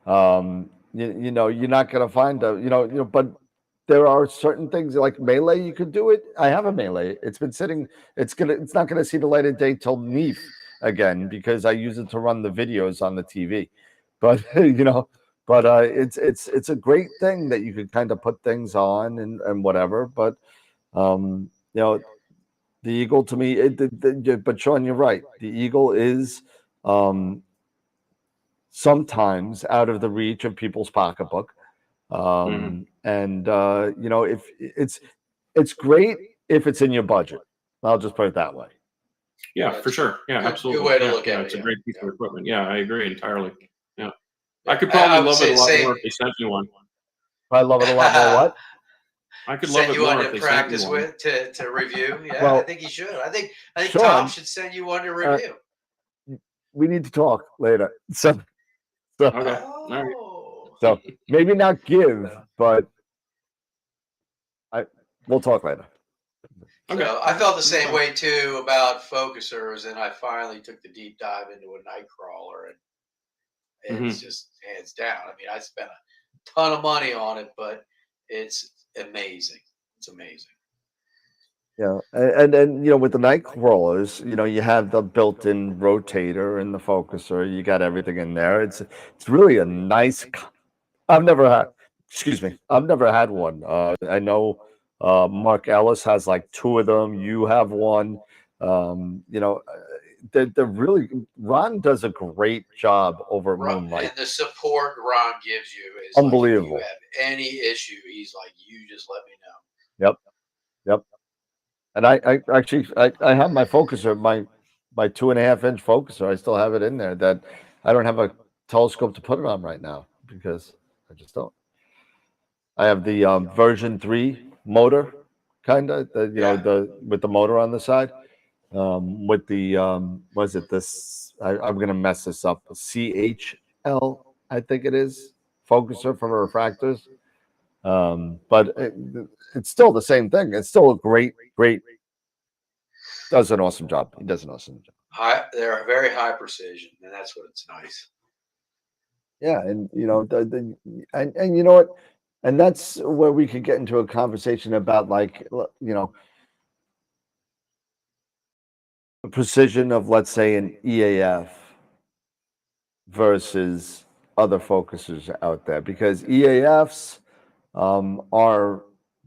You're not going to find but there are certain things like Melee, you could do it. I have a Melee. It's been sitting. It's not gonna see the light of day till NEAF again because I use it to run the videos on the TV. But it's a great thing that you could kind of put things on and whatever. But the Eagle to me, but Sean, you're right. The Eagle is sometimes out of the reach of people's pocketbook. And if it's great if it's in your budget. I'll just put it that way. Yeah, for sure. Yeah, absolutely. Good way to look at it. It's a great piece of equipment. Yeah, I agree entirely. Yeah, I could probably love it a lot more if they sent me one. I love it a lot more. What? I could love it more if they practice sent me one. with to review. Yeah, well, I think you should. I think Sean, Tom should send you one to review. We need to talk later. So okay. All right. So maybe not give, but we'll talk later. Okay. So I felt the same way too about focusers, and I finally took the deep dive into a Nightcrawler, and it's just hands down. I mean, I spent a ton of money on it, but it's amazing. It's amazing. Yeah, and with the Nightcrawlers, you have the built-in rotator and the focuser. You got everything in there. It's really a nice. I've never had one. I know Mark Ellis has like 2 of them. You have one. They're really, Ron does a great job over at Moonlight. And the support Ron gives you is unbelievable. Like, if you have any issue, he's like, you just let me know. Yep. And I actually have my focuser, my 2.5-inch focuser. I still have it in there. That I don't have a telescope to put it on right now because I just don't. I have the version 3 motor, kind of, with the motor on the side, with the was it this? I'm gonna mess this up. CHL, I think it is, focuser for refractors. But it's still the same thing. It's still a great. Does an awesome job. He does an awesome job. They're very high precision, and that's what it's nice. Yeah, and and you know what, and that's where we could get into a conversation about, like, the precision of, let's say, an EAF versus other focusers out there, because EAFs are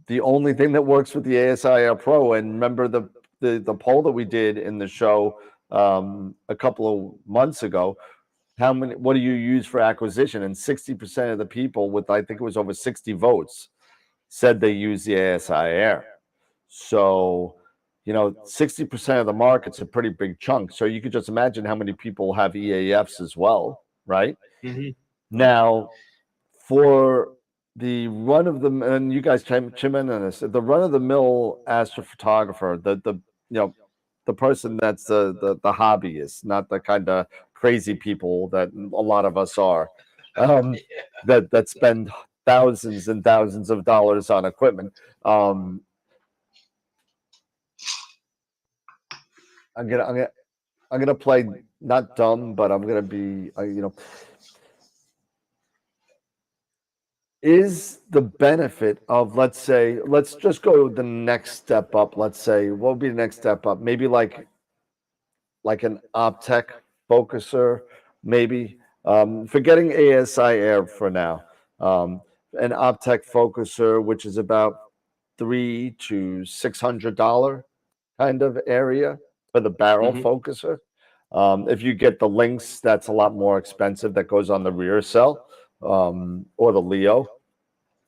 the only thing that works with the ASIR Pro. And remember the poll that we did in the show a couple of months ago. What do you use for acquisition? And 60% of the people, with I think it was over 60 votes, said they use the ASIR. So, 60% of the market's a pretty big chunk. So you could just imagine how many people have EAFs as well, right? Mm-hmm. Now, for the run of the, and you guys chime in on this, the run of the mill astrophotographer, the person that's the hobbyist, not the kind of crazy people that a lot of us are, that spend thousands and thousands of dollars on equipment. I'm gonna play not dumb, but I'm gonna be is the benefit of, let's just go the next step up. Let's say, what would be the next step up? Maybe like an Optech focuser, maybe. Forgetting ASIR for now. An Optech focuser, which is about $300 to $600 kind of area for the barrel focuser. If you get the Lynx, that's a lot more expensive. That goes on the rear cell, or the Leo.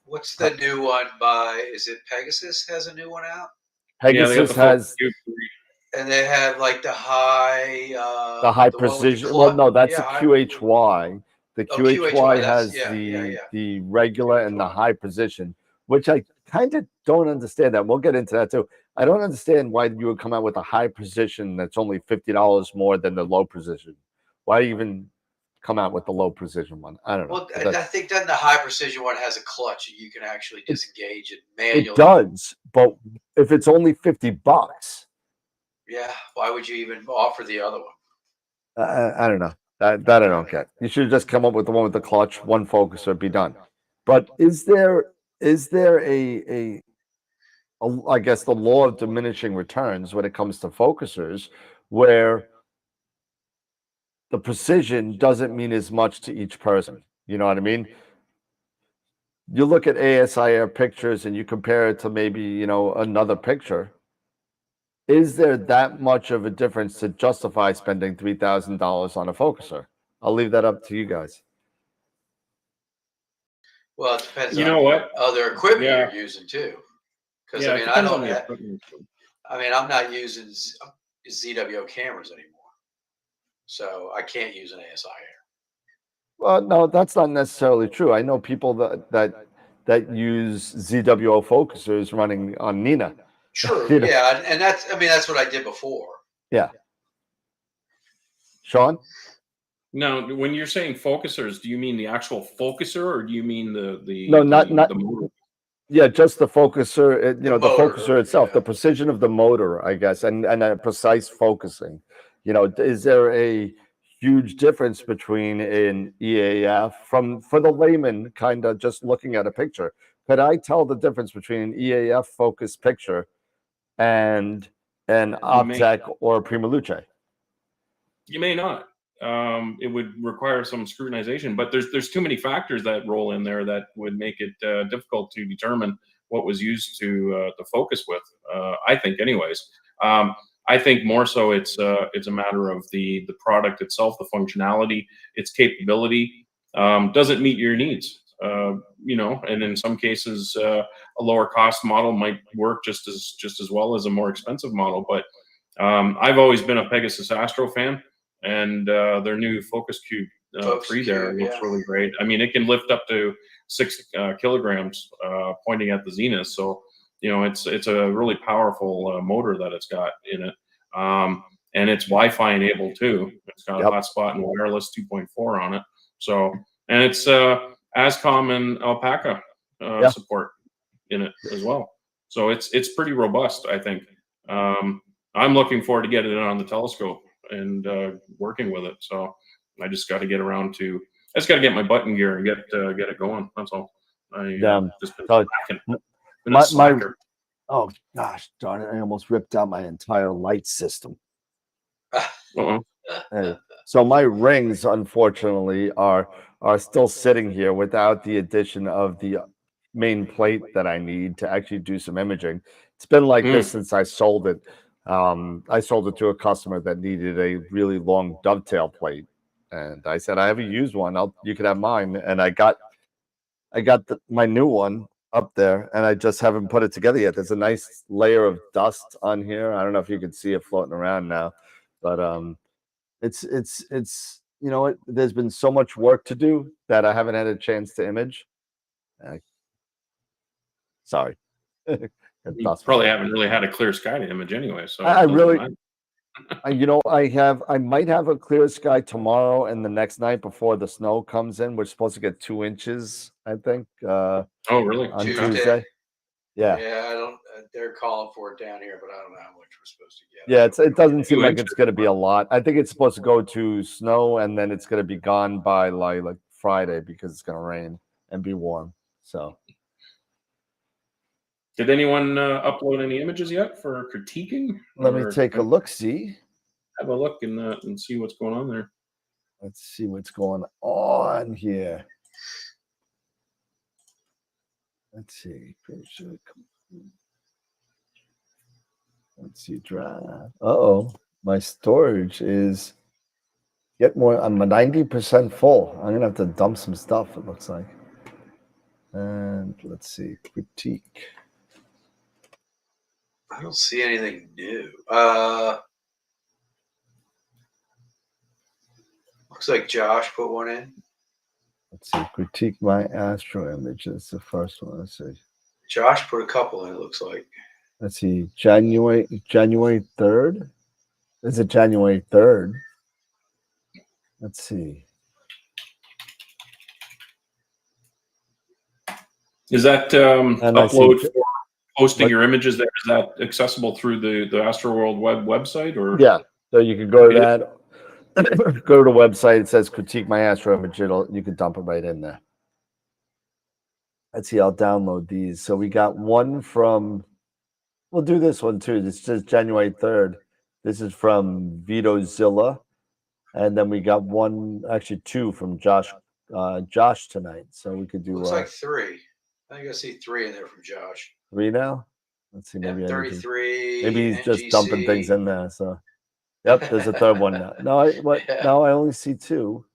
What's the new one by? Is it Pegasus has a new one out? Pegasus has, and they have like the high precision. Well, no, that's the QHY. The QHY has the regular and the high precision, which I kind of don't understand. That we'll get into that too. I don't understand why you would come out with a high precision that's only $50 more than the low precision. Why even come out with the low precision one? I don't know. Well, I think then the high precision one has a clutch and you can actually disengage it manually. It does, but if it's only $50, yeah, why would you even offer the other one? I don't know. That I don't get. You should have just come up with the one with the clutch, one focuser, be done. But is there a I guess the law of diminishing returns when it comes to focusers, where the precision doesn't mean as much to each person? You know what I mean? You look at ASIR pictures and you compare it to maybe, another picture. Is there that much of a difference to justify spending $3,000 on a focuser? I'll leave that up to you guys. Well, it depends on what other equipment you're using too. Because I'm not using ZWO cameras anymore, so I can't use an ASIR. Well, no, that's not necessarily true. I know people that use ZWO focusers running on Nina. True. Yeah, and that's what I did before. Yeah. Sean? Now, when you're saying focusers, do you mean the actual focuser, or do you mean the no, not the motor? Yeah, just the focuser. The focuser itself, the precision of the motor, I guess, and a precise focusing. Is there a huge difference between an EAF for the layman, kind of just looking at a picture? Could I tell the difference between an EAF focused picture and an Optech or a Prima Luce? You may not. It would require some scrutinization, but there's too many factors that roll in there that would make it difficult to determine what was used to focus with. I think, anyways. I think more so it's a matter of the product itself, the functionality, its capability doesn't meet your needs. And in some cases, a lower cost model might work just as well as a more expensive model. But I've always been a Pegasus Astro fan, and their new Focus Cube 3 there looks really great. I mean, it can lift up to 6 kilograms pointing at the zenith. So, it's a really powerful motor that it's got in it. And it's Wi-Fi enabled too. It's got a hotspot and wireless 2.4 on it. So, and it's ASCOM and Alpaca support in it as well. So it's pretty robust, I think. I'm looking forward to getting it on the telescope and working with it. So I just got to get around to. I just got to get my button gear and get it going. That's all. Just been slacker. Oh gosh, darn it! I almost ripped out my entire light system. Hey, so my rings, unfortunately, are still sitting here without the addition of the main plate that I need to actually do some imaging. It's been like this since I sold it. I sold it to a customer that needed a really long dovetail plate, and I said, I have a used one. You can have mine. And I got my new one up there, and I just haven't put it together yet. There's a nice layer of dust on here. I don't know if you can see it floating around now, but it's there's been so much work to do that I haven't had a chance to image. Sorry. You probably haven't really had a clear sky to image anyway. So I really, I might have a clear sky tomorrow and the next night before the snow comes in. We're supposed to get 2 inches, I think. Oh, really? On Tuesday. Yeah. Yeah, I don't. They're calling for it down here, but I don't know how much we're supposed to get. Yeah, it doesn't seem like it's going to be a lot. I think it's supposed to go to snow, and then it's going to be gone by like Friday because it's going to rain and be warm. So. Did anyone upload any images yet for critiquing? Let me take a look. See. Have a look and see what's going on there. Let's see what's going on here. Let's see. Let's see. Drive. My storage is I'm 90% full. I'm gonna have to dump some stuff. It looks like. And let's see. Critique. I don't see anything new. Looks like Josh put one in. Let's see. Critique my astro image. That's the first one. Let's see. Josh put a couple in, it looks like. Let's see. January 3rd? Is it January 3rd? Let's see. Is that upload for posting your images there? Is that accessible through the Astroworld website? Or yeah, so you can go to that. Go to the website. It says critique my astro image. You can dump it right in there. Let's see. I'll download these. So we got one from. We'll do this one too. This says January 3rd. This is from VitoZilla, and then we got one, actually 2 from Josh tonight. So we could do. Looks like 3. I think I see 3 in there from Josh. 3 now. Let's see. Maybe 33. Maybe he's just dumping things in there. So. Yep, there's a third one now. No, I only see 2.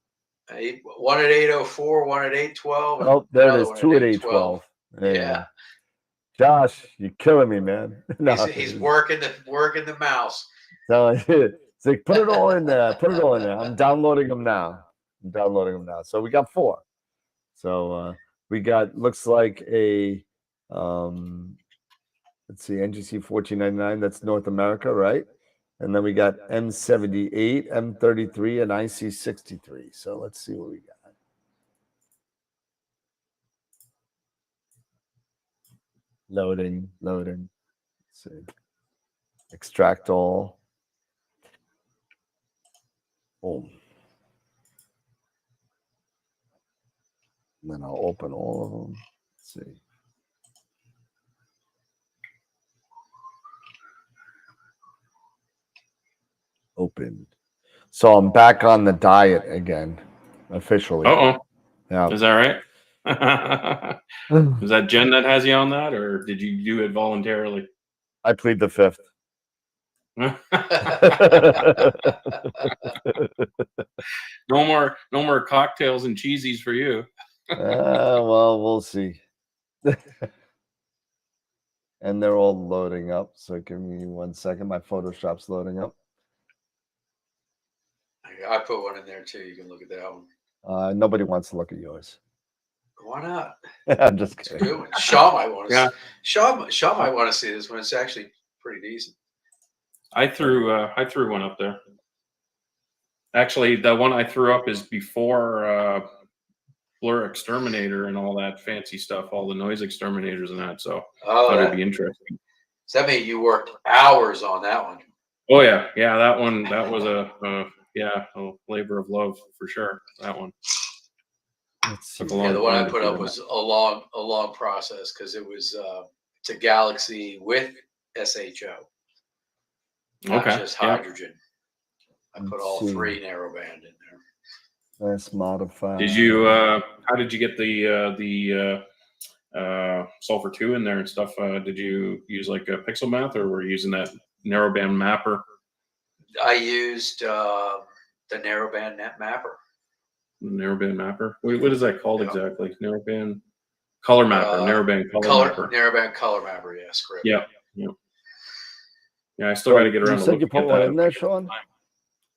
One at 8:04, one at 8:12. Oh, there it is. 2 at 8:12. Yeah. Josh, you're killing me, man. No. He's working the mouse. So it's like put it all in there. Put it all in there. I'm downloading them now. So we got 4. So we got looks like a let's see, NGC 1499. That's North America, right? And then we got M78, M33, and IC63. So let's see what we got. Loading. Let's see. Extract all. Boom. And then I'll open all of them. Let's see. Open. So I'm back on the diet again, officially. Uh-oh. Yeah. Is that right? Is that Jen that has you on that, or did you do it voluntarily? I plead the fifth. No more cocktails and cheesies for you. Well, we'll see. And they're all loading up. So give me 1 second. My Photoshop's loading up. I put one in there too. You can look at that one. Nobody wants to look at yours. Why not? I'm just It's kidding. a good one. Shaw might want to. Yeah. Shaw might want to see this one. It's actually pretty decent. I threw one up there. Actually, the one I threw up is before Blur Exterminator and all that fancy stuff, all the noise exterminators and that. So thought it'd be interesting. Does that mean you worked hours on that one? Oh yeah, that one. That was a labor of love for sure. That one. Yeah, the one I put up was a long process because it was it's a Galaxy with SHO, not just hydrogen. I put all 3 narrowband in there. Let's modify. Did you? How did you get the sulfur 2 in there and stuff? Did you use like a pixel math, or were you using that narrowband mapper? I used the narrowband net mapper. Narrowband mapper. What is that called exactly? Narrowband color mapper. Narrowband color mapper. Narrowband color mapper. Yeah, script. Yeah. I still got to get around. You said you put one in there, Sean?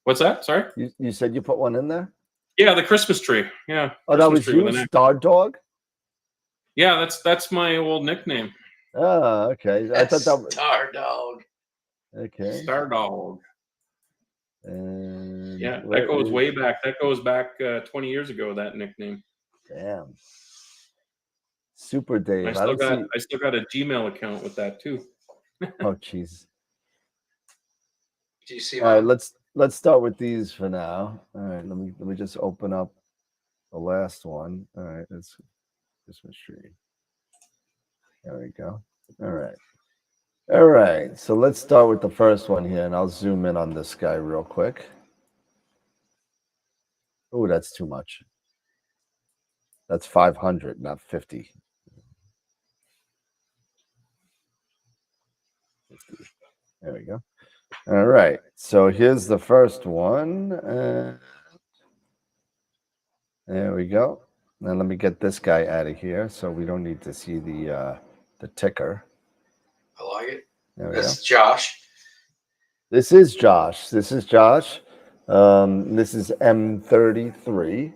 What's that? Sorry. You said you put one in there? Yeah, the Christmas tree. Yeah. Oh, that was you, Star Dog? Yeah, that's my old nickname. Oh, okay. I thought that was Star Dog. Okay. Star Dog. And yeah, that goes way back. That goes back 20 years ago. That nickname. Damn. Super Dave. I still got a Gmail account with that too. Oh, jeez. Do you see? All right, let's start with these for now. All right, let me just open up the last one. All right, it's Christmas tree. There we go. All right. So let's start with the first one here, and I'll zoom in on this guy real quick. Oh, that's too much. That's 500, not 50. There we go. All right. So here's the first one. There we go. Now let me get this guy out of here, so we don't need to see the ticker. I like it. That's Josh. This is Josh. This is M33.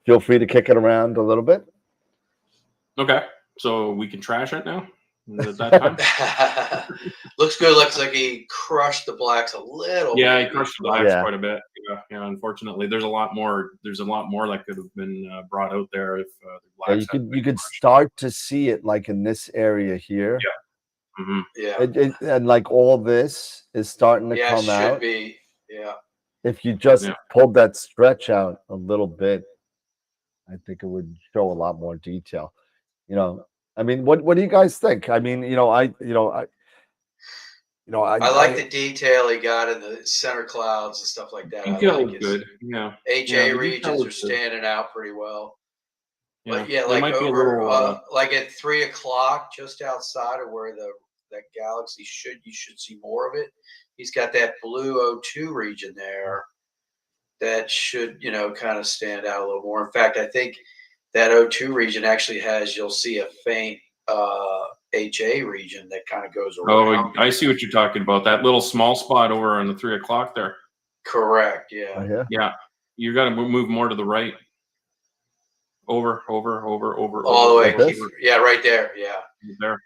Feel free to kick it around a little bit. Okay. So we can trash it now? Is it that time? Looks good. Looks like he crushed the blacks a little bit. Yeah, he crushed the blacks quite a bit. Yeah, unfortunately, there's a lot more that could have been brought out there if the blacks you could start to see it like in this area here. Yeah. Mm-hmm. Yeah. And like all this is starting to come out. Should be. Yeah. If you just pulled that stretch out a little bit, I think it would show a lot more detail. I mean, what do you guys think? I mean, I like the detail he got in the center clouds and stuff like that. Detail was good. Yeah. HA regions are standing out pretty well. Yeah. But yeah, like over like at 3 o'clock, just outside of where that galaxy you should see more of it. He's got that blue O2 region there that should, kind of stand out a little more. In fact, I think that O2 region actually you'll see a faint HA region that kind of goes around. Oh, I see what you're talking about. That little small spot over on the 3 o'clock there. Correct. Yeah. Yeah. You got to move more to the right. Over. All the way. Yeah, right there. Yeah. There.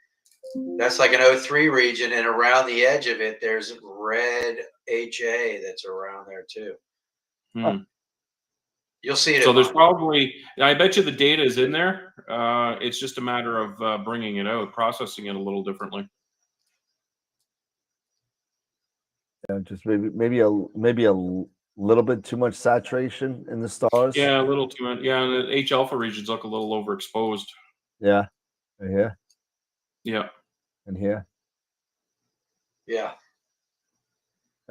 That's like an O3 region, and around the edge of it, there's red HA that's around there too. You'll see it. So there's probably, I bet you the data is in there. It's just a matter of bringing it out, processing it a little differently. Yeah, just maybe a little bit too much saturation in the stars. Yeah, a little too much. Yeah, and the H alpha regions look a little overexposed. Yeah, right here. Yeah. And here. Yeah.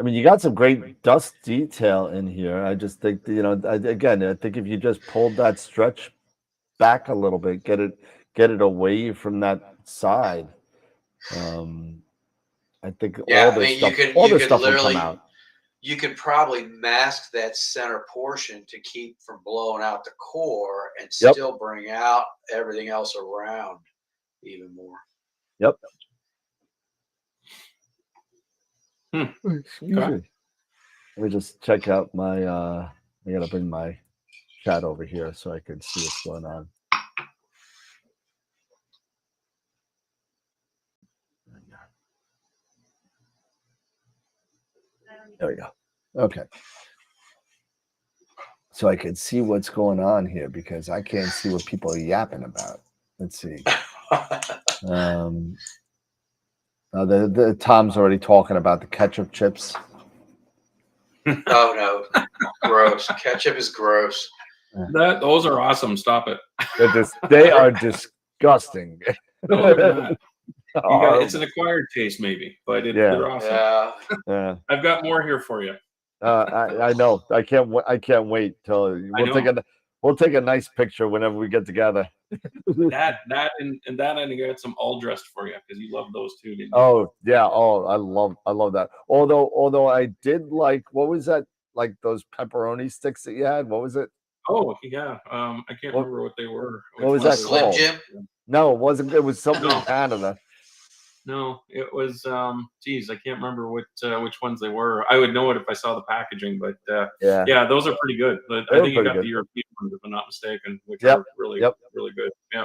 I mean, you got some great dust detail in here. I just think, again, I think if you just pulled that stretch back a little bit, get it away from that side. I think all this stuff will come out. You could probably mask that center portion to keep from blowing out the core and still bring out everything else around even more. Yep. Excuse me. Let me just check out my I gotta bring my chat over here so I can see what's going on. There we go. Okay. So I can see what's going on here because I can't see what people are yapping about. Let's see. The Tom's already talking about the ketchup chips. Oh no, gross! Ketchup is gross. Those are awesome. Stop it. They are disgusting. It's an acquired taste, maybe, but they're awesome. Yeah. I've got more here for you. I know. I can't wait till we'll take a nice picture whenever we get together. that and I got some all dressed for you because you love those too, didn't you? Oh yeah. Oh, I love that. Although I did like, what was that? Like those pepperoni sticks that you had. What was it? Oh yeah. I can't remember what they were. What was that Slim called? Jim? No, it wasn't. It was something in Canada. No, it was. Geez, I can't remember which ones they were. I would know it if I saw the packaging, but yeah, those are pretty good. But I think you got the European ones, if I'm not mistaken, which are really good. Yeah.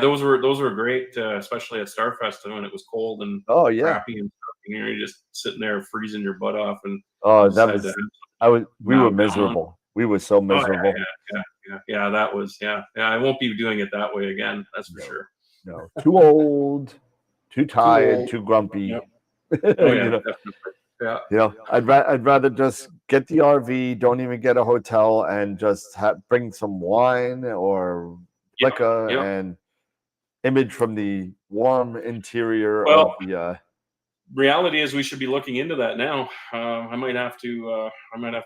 Those were great, especially at Starfest when it was cold and crappy and stuff. You're just sitting there freezing your butt off, and we were miserable. We were so miserable. Yeah. That was I won't be doing it that way again. That's for sure. No, too old. Too tired, too grumpy. Yep. I'd rather just get the RV, don't even get a hotel, and just bring some wine or liquor and image from the warm interior of the. Reality is, we should be looking into that now. I might have to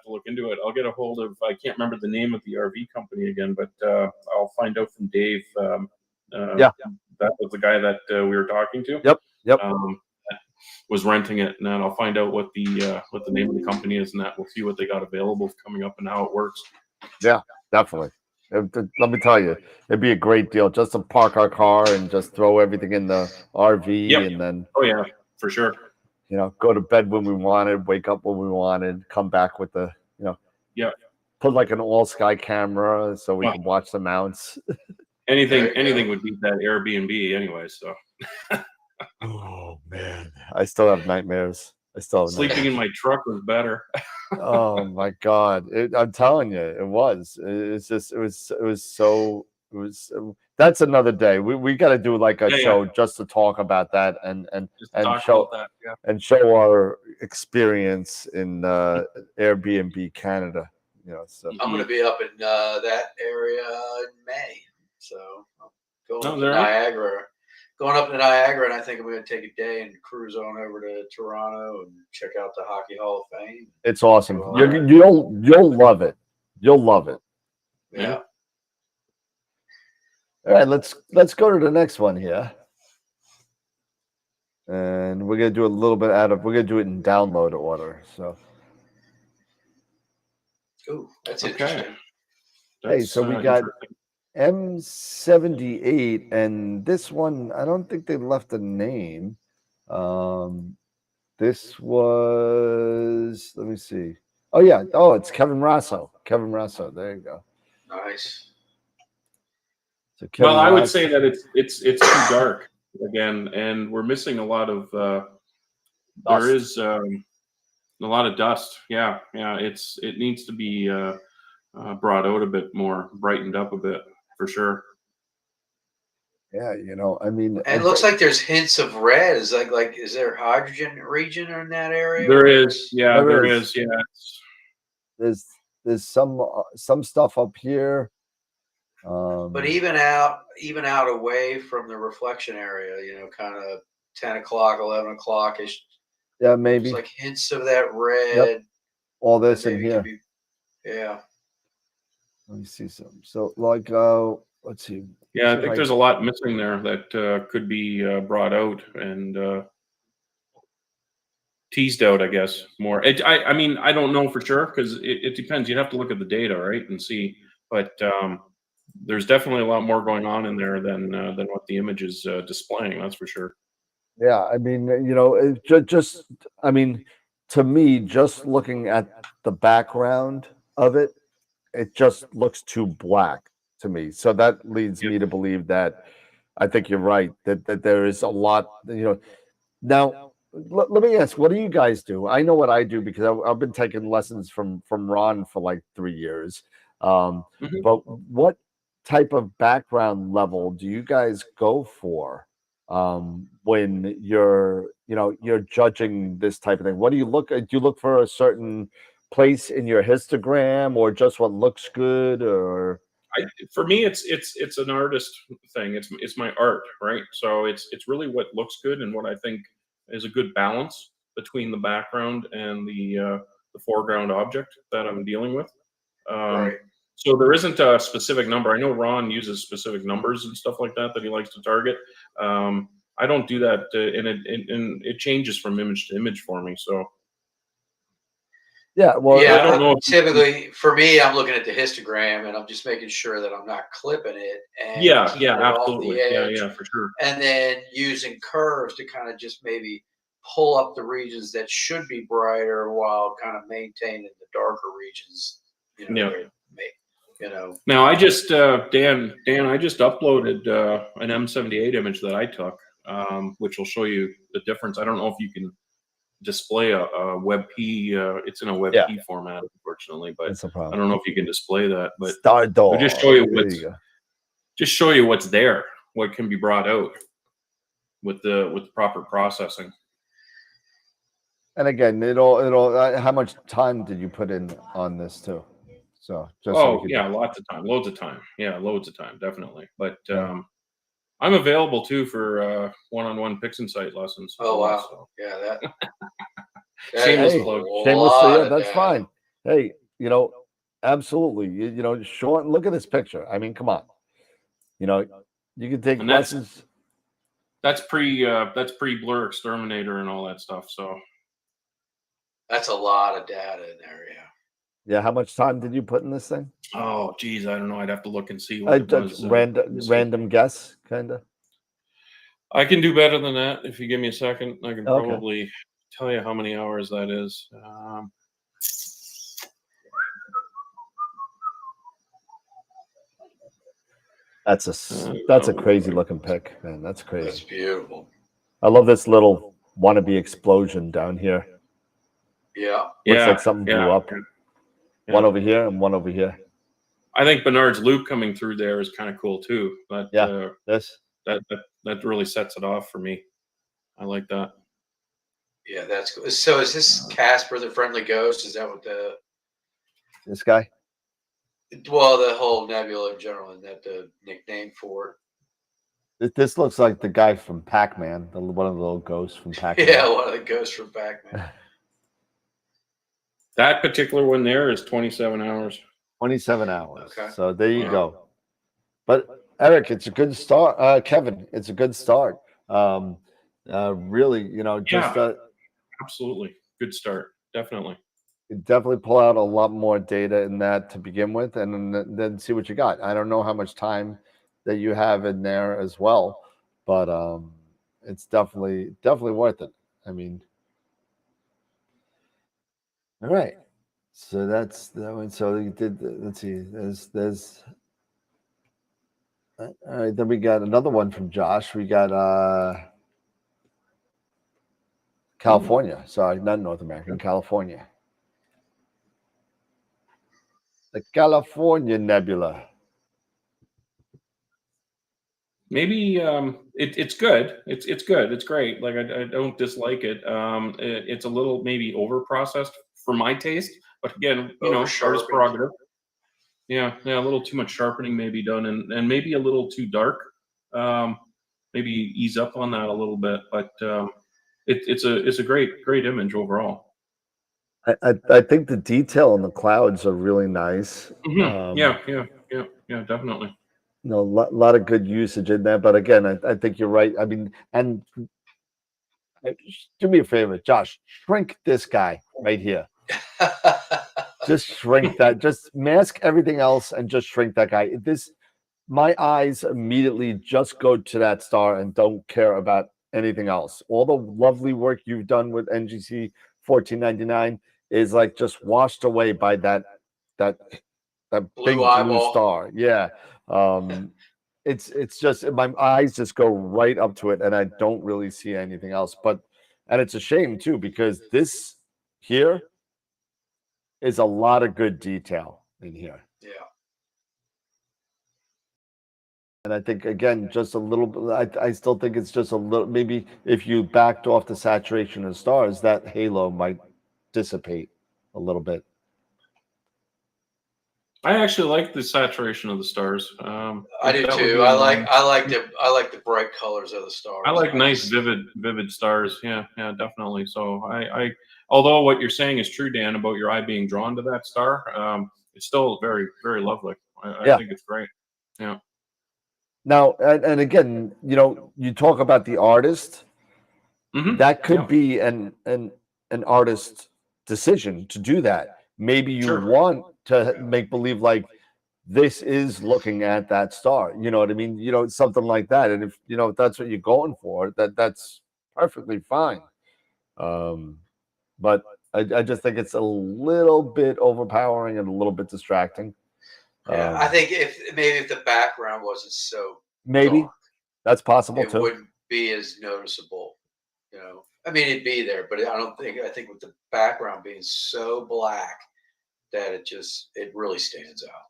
look into it. I'll get a hold of. I can't remember the name of the RV company again, but I'll find out from Dave. That was the guy that we were talking to. Yep. Was renting it, and then I'll find out what the name of the company is, and that we'll see what they got available coming up and how it works. Yeah, definitely. Let me tell you, it'd be a great deal just to park our car and just throw everything in the RV, and then for sure. Go to bed when we wanted, wake up when we wanted, come back with the put like an all sky camera so we can watch the mounts. Anything would beat that Airbnb anyway. So. Oh man, I still have nightmares. Sleeping in my truck was better. Oh my God, I'm telling you, it was. That's another day. We got to do like a show just to talk about that and show our experience in Airbnb Canada. So I'm going to be up in that area in May. So going up to Niagara. Going up to Niagara, and I think I'm going to take a day and cruise on over to Toronto and check out the Hockey Hall of Fame. It's awesome. You'll love it. You'll love it. Yeah. All right, let's go to the next one here, and we're gonna do a little bit we're gonna do it in download order. So. Ooh, that's interesting. Hey, so we got M78, and this one, I don't think they left a name. This was, let me see. Oh yeah, it's Kevin Rasso. There you go. Nice. So I would say that it's too dark again, and we're missing a lot of. There is a lot of dust. Yeah. It needs to be brought out a bit more, brightened up a bit. For sure. Yeah, I mean, and it looks like there's hints of red. Is is there hydrogen region in that area? There is. Yeah, there is. Yeah. There's some stuff up here. But even out away from the reflection area, kind of 10 o'clock, 11 o'clock ish. Yeah, maybe. There's like hints of that red. Yep. All this in here. Yeah. Let me see some. So like, let's see. Yeah, I think there's a lot missing there that could be brought out and teased out, I guess, more. I mean, I don't know for sure because it depends. You'd have to look at the data, right, and see. But there's definitely a lot more going on in there than what the image is displaying. That's for sure. Yeah, I mean, just I mean, to me, just looking at the background of it, it just looks too black to me. So that leads me to believe that I think you're right that there is a lot. Now let me ask, what do you guys do? I know what I do because I've been taking lessons from Ron for like 3 years. But what type of background level do you guys go for when you're judging this type of thing? What do you look at? Do you look for a certain place in your histogram or just what looks good? Or for me, it's an artist thing. It's my art, right? So it's really what looks good and what I think is a good balance between the background and the foreground object that I'm dealing with. Right. So there isn't a specific number. I know Ron uses specific numbers and stuff like that he likes to target. I don't do that, and it changes from image to image for me. So yeah, well, yeah, I don't know. Typically, for me, I'm looking at the histogram and I'm just making sure that I'm not clipping it and Yeah, keeping it absolutely. off the edge. Yeah, for sure. And then using curves to kind of just maybe pull up the regions that should be brighter while kind of maintaining the darker regions. Now I just Dan, I just uploaded an M78 image that I took, which will show you the difference. I don't know if you can display a WebP. It's in a WebP format, unfortunately, but I don't know if you can display that. But I'll just show you what's there, what can be brought out with the proper processing. And again, it'll. How much time did you put in on this too? So just lots of time, loads of time. Yeah, loads of time, definitely. But I'm available too for one-on-one PixInsight lessons. Oh wow! So. Yeah, shameless plug. Shamelessly, yeah, that's fine. Hey, absolutely. Sean, look at this picture. I mean, come on. You can take lessons. That's pre-blur exterminator and all that stuff. So that's a lot of data in there. Yeah. Yeah. How much time did you put in this thing? Oh, geez, I don't know. I'd have to look and see what it was. Random guess, kind of. I can do better than that if you give me a second. I can probably tell you how many hours that is. That's a crazy looking pic, man. That's crazy. That's beautiful. I love this little wannabe explosion down here. Yeah. Looks like something blew up. Yeah. One over here and one over here. I think Bernard's loop coming through there is kind of cool too. But that really sets it off for me. I like that. Yeah, that's cool. So is this Casper the Friendly Ghost? Is that what this guy? Well, the whole nebula in general, and that the nickname for it. This looks like the guy from Pac-Man, one of the little ghosts from Pac-Man. Yeah, one of the ghosts from Pac-Man. That particular one there is 27 hours. 27 hours. Okay. So there you go. But Eric, it's a good start. Kevin, it's a good start. Really, just absolutely good start. Definitely. You definitely pull out a lot more data in that to begin with, and then see what you got. I don't know how much time that you have in there as well, but it's definitely worth it. I mean. All right, so that's that one. So you did. Let's see. There's. All right, then we got another one from Josh. We got California. Sorry, not North America. California. The California Nebula. Maybe it's good. It's good. It's great. Like I don't dislike it. It's a little maybe over processed for my taste, but again, artist prerogative. Yeah, a little too much sharpening may be done, and maybe a little too dark. Maybe ease up on that a little bit, but it's a great image overall. I think the detail on the clouds are really nice. Yeah, definitely. A lot of good usage in there. But again, I think you're right. I mean, and do me a favor, Josh, shrink this guy right here. Just shrink that. Just mask everything else and just shrink that guy. My eyes immediately just go to that star and don't care about anything else. All the lovely work you've done with NGC 1499 is like just washed away by that big blue star. Yeah. It's just my eyes just go right up to it and I don't really see anything else. And it's a shame too, because this here is a lot of good detail in here. Yeah. And I think again, just a little bit. I still think it's just a little. Maybe if you backed off the saturation of stars, that halo might dissipate a little bit. I actually like the saturation of the stars. I do too. I like the bright colors of the stars. I like nice, vivid stars. Yeah, definitely. So I although what you're saying is true, Dan, about your eye being drawn to that star, it's still very, very lovely. I think it's great. Yeah. Now, and again, you talk about the artist. That could be an artist decision to do that. Maybe you want to make believe like this is looking at that star. You know what I mean? Something like that. And if that's what you're going for, that's perfectly fine. But I just think it's a little bit overpowering and a little bit distracting. Yeah, I think if the background wasn't so maybe dark, that's possible too. It wouldn't be as noticeable. I mean, it'd be there, but I think with the background being so black that it really stands out.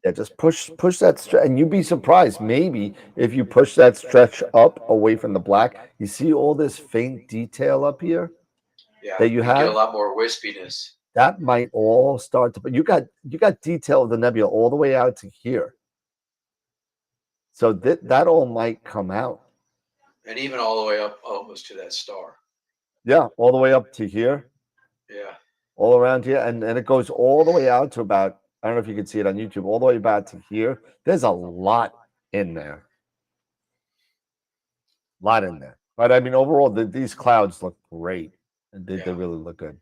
Yeah, just push that stretch, and you'd be surprised. Maybe if you push that stretch up away from the black, you see all this faint detail up here. Yeah, that you have get a lot more wispiness. That might all start to. But you got detail of the nebula all the way out to here. So that all might come out, and even all the way up almost to that star. Yeah, all the way up to here. Yeah, all around here, and it goes all the way out to about. I don't know if you can see it on YouTube. All the way back to here. There's a lot in there. But I mean, overall, these clouds look great. They really look good.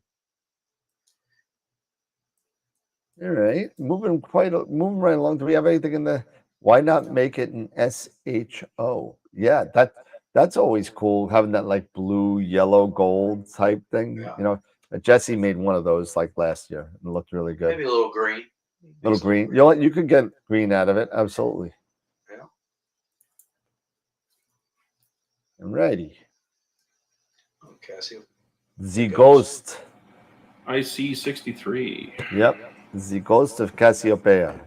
All right, moving right along. Do we have anything in the? Why not make it an SHO? Yeah, that's always cool, having that like blue, yellow, gold type thing. Yeah. Jesse made one of those like last year. It looked really good. Maybe a little green. Little green. You could get green out of it. Absolutely. Yeah. Alrighty. Casio. The Ghost. IC63. Yep. The Ghost of Cassiopeia.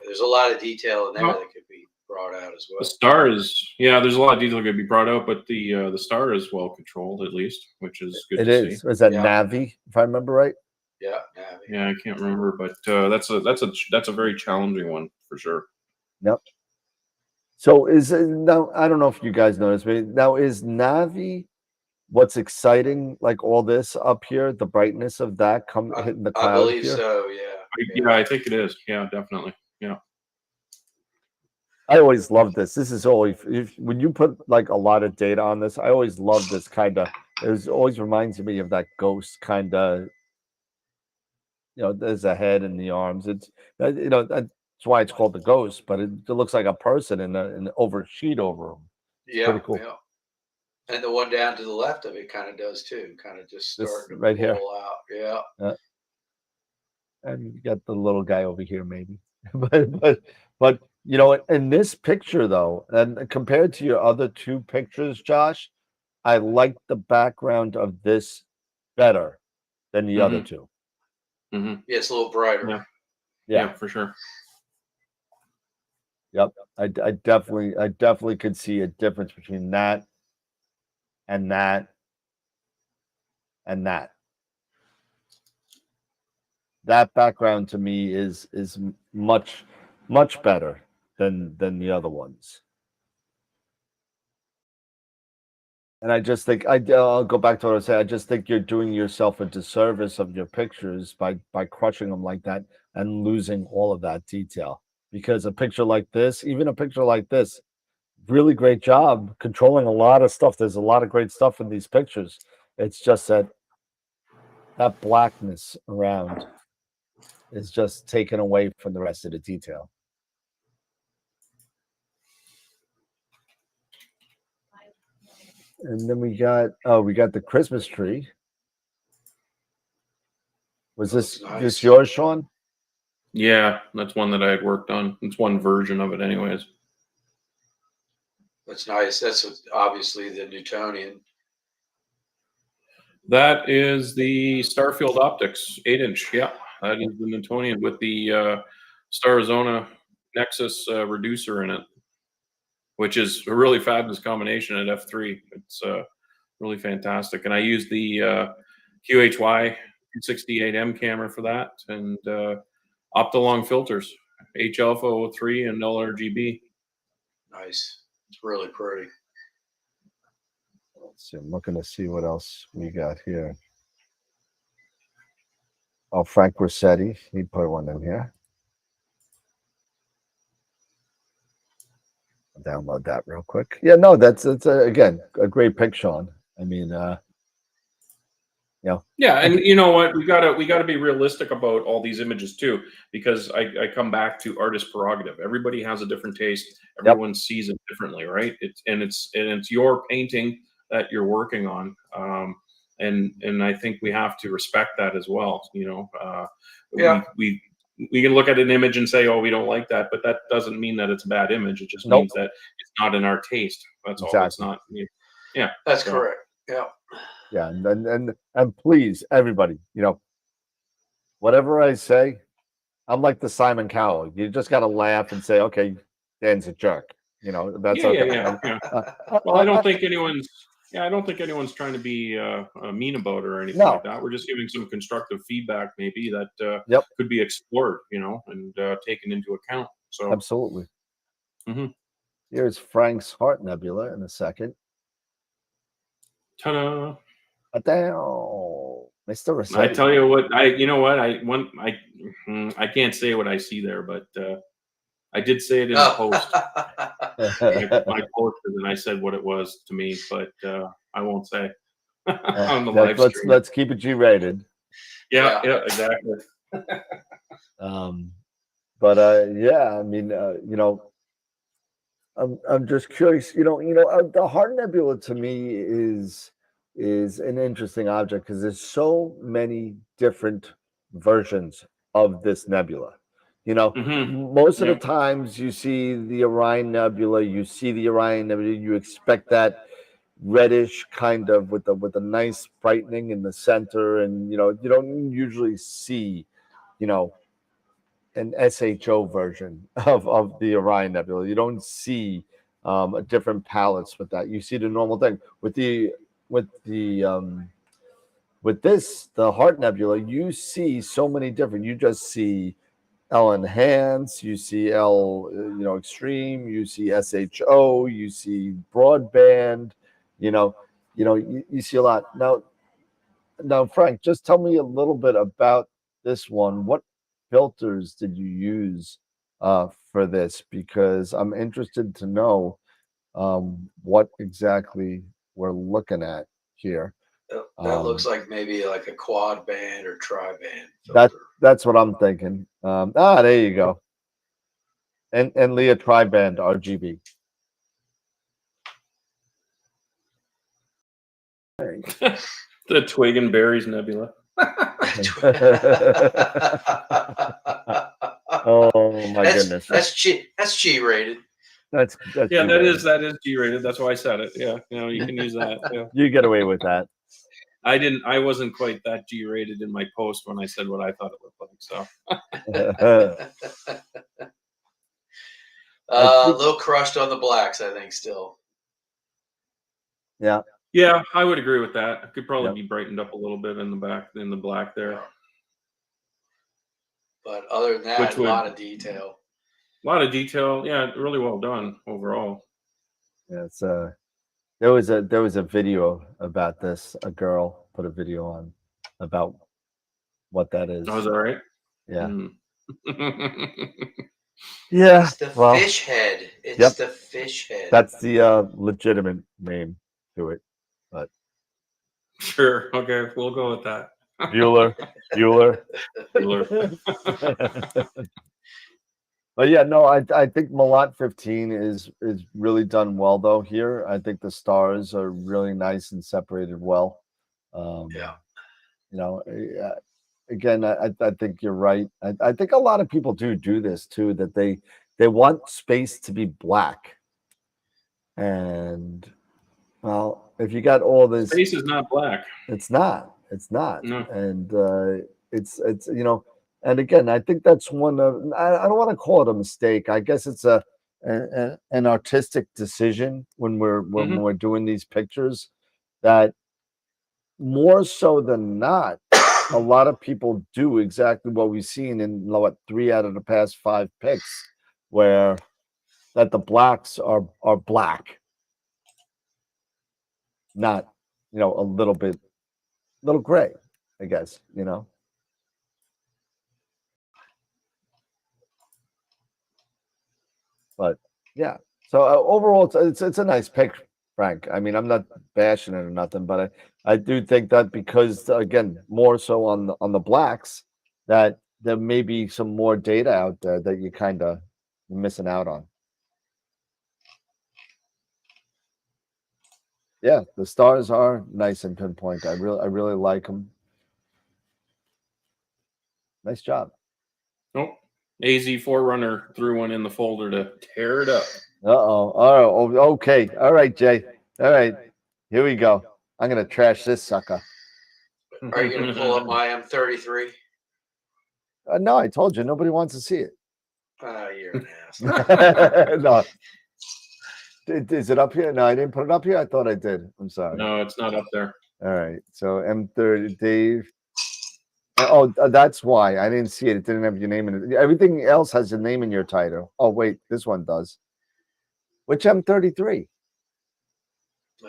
There's a lot of detail in there that could be brought out as well. The star is, there's a lot of detail that could be brought out, but the star is well controlled at least, which is good to see. Is that Navi, if I remember right? Yeah, Navi. Yeah, I can't remember, but that's a very challenging one for sure. Yep. So now I don't know if you guys noticed, but now is Navi what's exciting, like all this up here, the brightness of that hitting the cloud? I believe here? so, yeah. Yeah, I think it is. Yeah, definitely. Yeah. I always love this. This is always when you put like a lot of data on this, I always love this kind of. It always reminds me of that ghost kind of. There's a head and the arms. It's that's why it's called the ghost, but it looks like a person in an sheet over them. Yeah, pretty cool. Yeah. And the one down to the left of it kind of does too. Kind of just starting right to pull out. Yeah. And you got the little guy over here, maybe, but in this picture though, and compared to your other two pictures, Josh, I like the background of this better than the other two. Mm-hmm. Yeah, it's a little brighter. Yeah, for sure. Yep, I definitely could see a difference between that and that and that. That background to me is much better than the other ones. And I just think I'll go back to what I said. I just think you're doing yourself a disservice of your pictures by crushing them like that and losing all of that detail. Because a picture like this, even a picture like this, really great job controlling a lot of stuff. There's a lot of great stuff in these pictures. It's just that blackness around is just taken away from the rest of the detail. And then we got the Christmas tree. Was this yours, Sean? Yeah, that's one that I had worked on. It's one version of it, anyways. That's nice. That's obviously the Newtonian. That is the Starfield Optics 8-inch. Yeah, that is the Newtonian with the Starizona Nexus reducer in it, which is a really fabulous combination at f3. It's really fantastic. And I used the QHY 268M camera for that, and Optolong filters, H alpha 03 and null RGB. Nice. It's really pretty. Let's see. I'm looking to see what else we got here. Oh, Frank Rossetti. He put one in here. I'll download that real quick. Yeah, no, it's again a great pic, Sean. I mean, yeah, and you know what, we gotta be realistic about all these images too, because I come back to artist prerogative. Everybody has a different taste. Everyone sees it differently, right? It's your painting that you're working on, and I think we have to respect that as well. We can look at an image and say, oh, we don't like that, but that doesn't mean that it's a bad image. It just means that it's not in our taste. That's all. It's not. Yeah, that's correct. Yeah. Yeah, and please, everybody, whatever I say, I'm like the Simon Cowell. You just got to laugh and say, okay, Dan's a jerk. That's okay. Yeah. Well, I don't think anyone's trying to be mean about it or anything like that. We're just giving some constructive feedback, maybe that could be explored, and taken into account. So absolutely. Here's Frank's Heart Nebula in a second. Ta-da! Mr. Rossetti. I tell you what, I can't say what I see there, but I did say it in the post. I posted and I said what it was to me, but I won't say on the live stream. Let's keep it G-rated. Yeah, exactly. Yeah, I mean, I'm just curious. The Heart Nebula to me is an interesting object because there's so many different versions of this nebula. Most of the times you see the Orion Nebula, you expect that reddish kind of with a nice brightening in the center, and you don't usually see an SHO version of the Orion Nebula. You don't see a different palettes with that. You see the normal thing with the Heart Nebula. You see so many different. You just see L enhance, you see L extreme, you see SHO, you see broadband. You see a lot. Now, Frank, just tell me a little bit about this one. What filters did you use for this? Because I'm interested to know what exactly we're looking at here. That looks like maybe like a quad band or tri-band filter. That's what I'm thinking. There you go. And Leah tri-band RGB. The Twig and Berries Nebula. Oh my goodness. That's G-rated. That's G-rated. that is G-rated. That's why I said it. Yeah, you can use that. Yeah. You get away with that. I wasn't quite that G-rated in my post when I said what I thought it looked like. So a little crushed on the blacks, I think, still. Yeah, I would agree with that. It could probably be brightened up a little bit in the black there. But other than that, a lot of detail. A lot of detail. Yeah, really well done overall. Yeah, There was a video about this. A girl put a video on about what that is. Oh, is that right? Yeah. Mm. Yeah. It's the Well, fish head. It's Yep. the fish head. that's the legitimate name to it. But Sure. Okay, we'll go with that. Bueller. But yeah, no, I think Malat 15 is really done well though here. I think the stars are really nice and separated well. Yeah. You know, again, I think you're right. I think a lot of people do this too, that they want space to be black. And well, if you got all this, Space is not black. it's not. It's not. No. And it's you know, and again, I think that's one of I don't want to call it a mistake. I guess it's an artistic decision when we're doing these pictures, that more so than not, a lot of people do exactly what we've seen in what 3 out of the past 5 picks, where that the blacks are black, not a little gray, I guess, But yeah, so overall, it's a nice pick, Frank. I mean, I'm not bashing it or nothing, but I do think that because again, more so on the blacks, that there may be some more data out there that you kind of missing out on. Yeah, the stars are nice and pinpoint. I really like them. Nice job. Nope. AZ4 threw one in the folder to tear it up. Uh-oh. All right. Okay. All right, Jay. All right. Here we go. I'm going to trash this sucker. Are you going to pull up my M33? No, I told you. Nobody wants to see it. You're an ass. No. Is it up here? No, I didn't put it up here. I thought I did. I'm sorry. No, it's not up there. All right. So M30, Dave. Oh, that's why I didn't see it. It didn't have your name in it. Everything else has your name in your title. Oh, wait, this one does. Which M33? I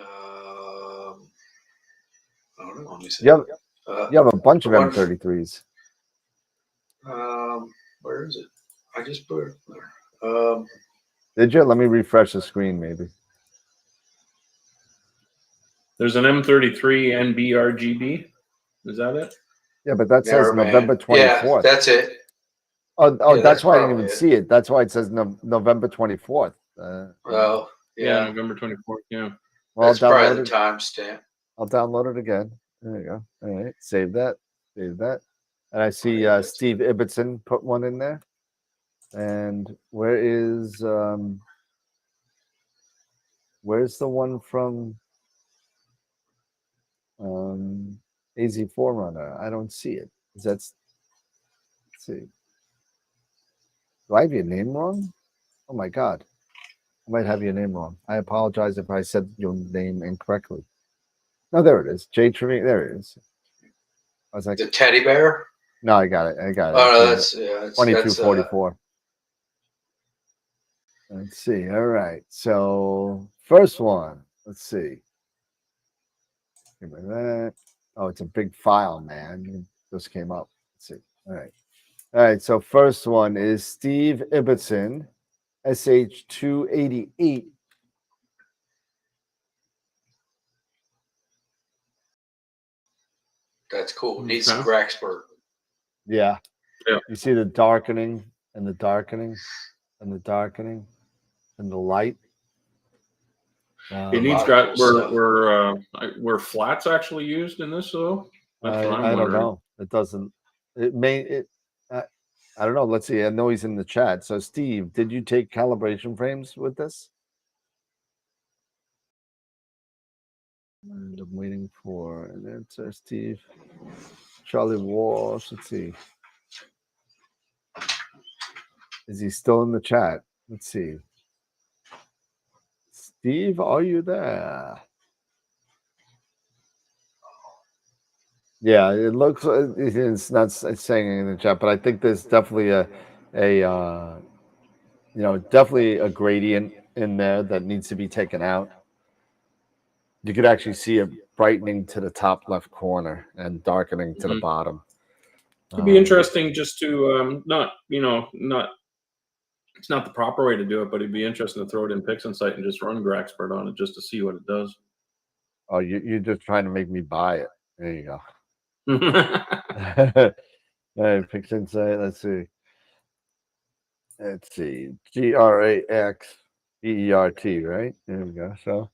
don't know. Let me see. You have a bunch of M33s. Where is it? I just put it there. Did you? Let me refresh the screen, maybe. There's an M33 NBRGB. Is that it? Yeah, but that says November 24th. Yeah, that's it. Oh, Yeah, that's why I didn't even see it. That's why it says November 24th. Oh, yeah. November 24th. Yeah. Well, That's probably the timestamp. I'll download it again. There you go. All right, save that. Save that. And I see Steve Ibbotson put one in there. And where's the one from AZ4 I don't see it. Let's see. Do I have your name wrong? Oh my God. I might have your name wrong. I apologize if I said your name incorrectly. No, there it is. Jay Trevino. There it is. I was like, the teddy bear? No, I got it. Oh, no, that's 2244. Let's see. All right. So first one. Let's see. Give me that. Oh, it's a big file, man. It just came up. Let's see. All right. All right. So first one is Steve Ibbotson, SH288. That's cool. Needs some Graxpert. Yeah. You see the darkening and the darkening and the darkening and the light. It needs were flats actually used in this though? I don't know. It doesn't. It may. It. I don't know. Let's see. I know he's in the chat. So, Steve, did you take calibration frames with this? And I'm waiting for. And then it says Steve, Charlie Walsh. Let's see. Is he still in the chat? Let's see. Steve, are you there? Yeah, it looks. It's not saying in the chat, but I think there's definitely definitely a gradient in there that needs to be taken out. you could actually see it brightening to the top left corner and darkening to the bottom. It'd be interesting just to not it's not the proper way to do it, but it'd be interesting to throw it in PixInsight and just run GrAxpert on it just to see what it does. Oh, you're just trying to make me buy it. There you go. All right, PixInsight. Let's see. GrAxPERT, right? There we go. So,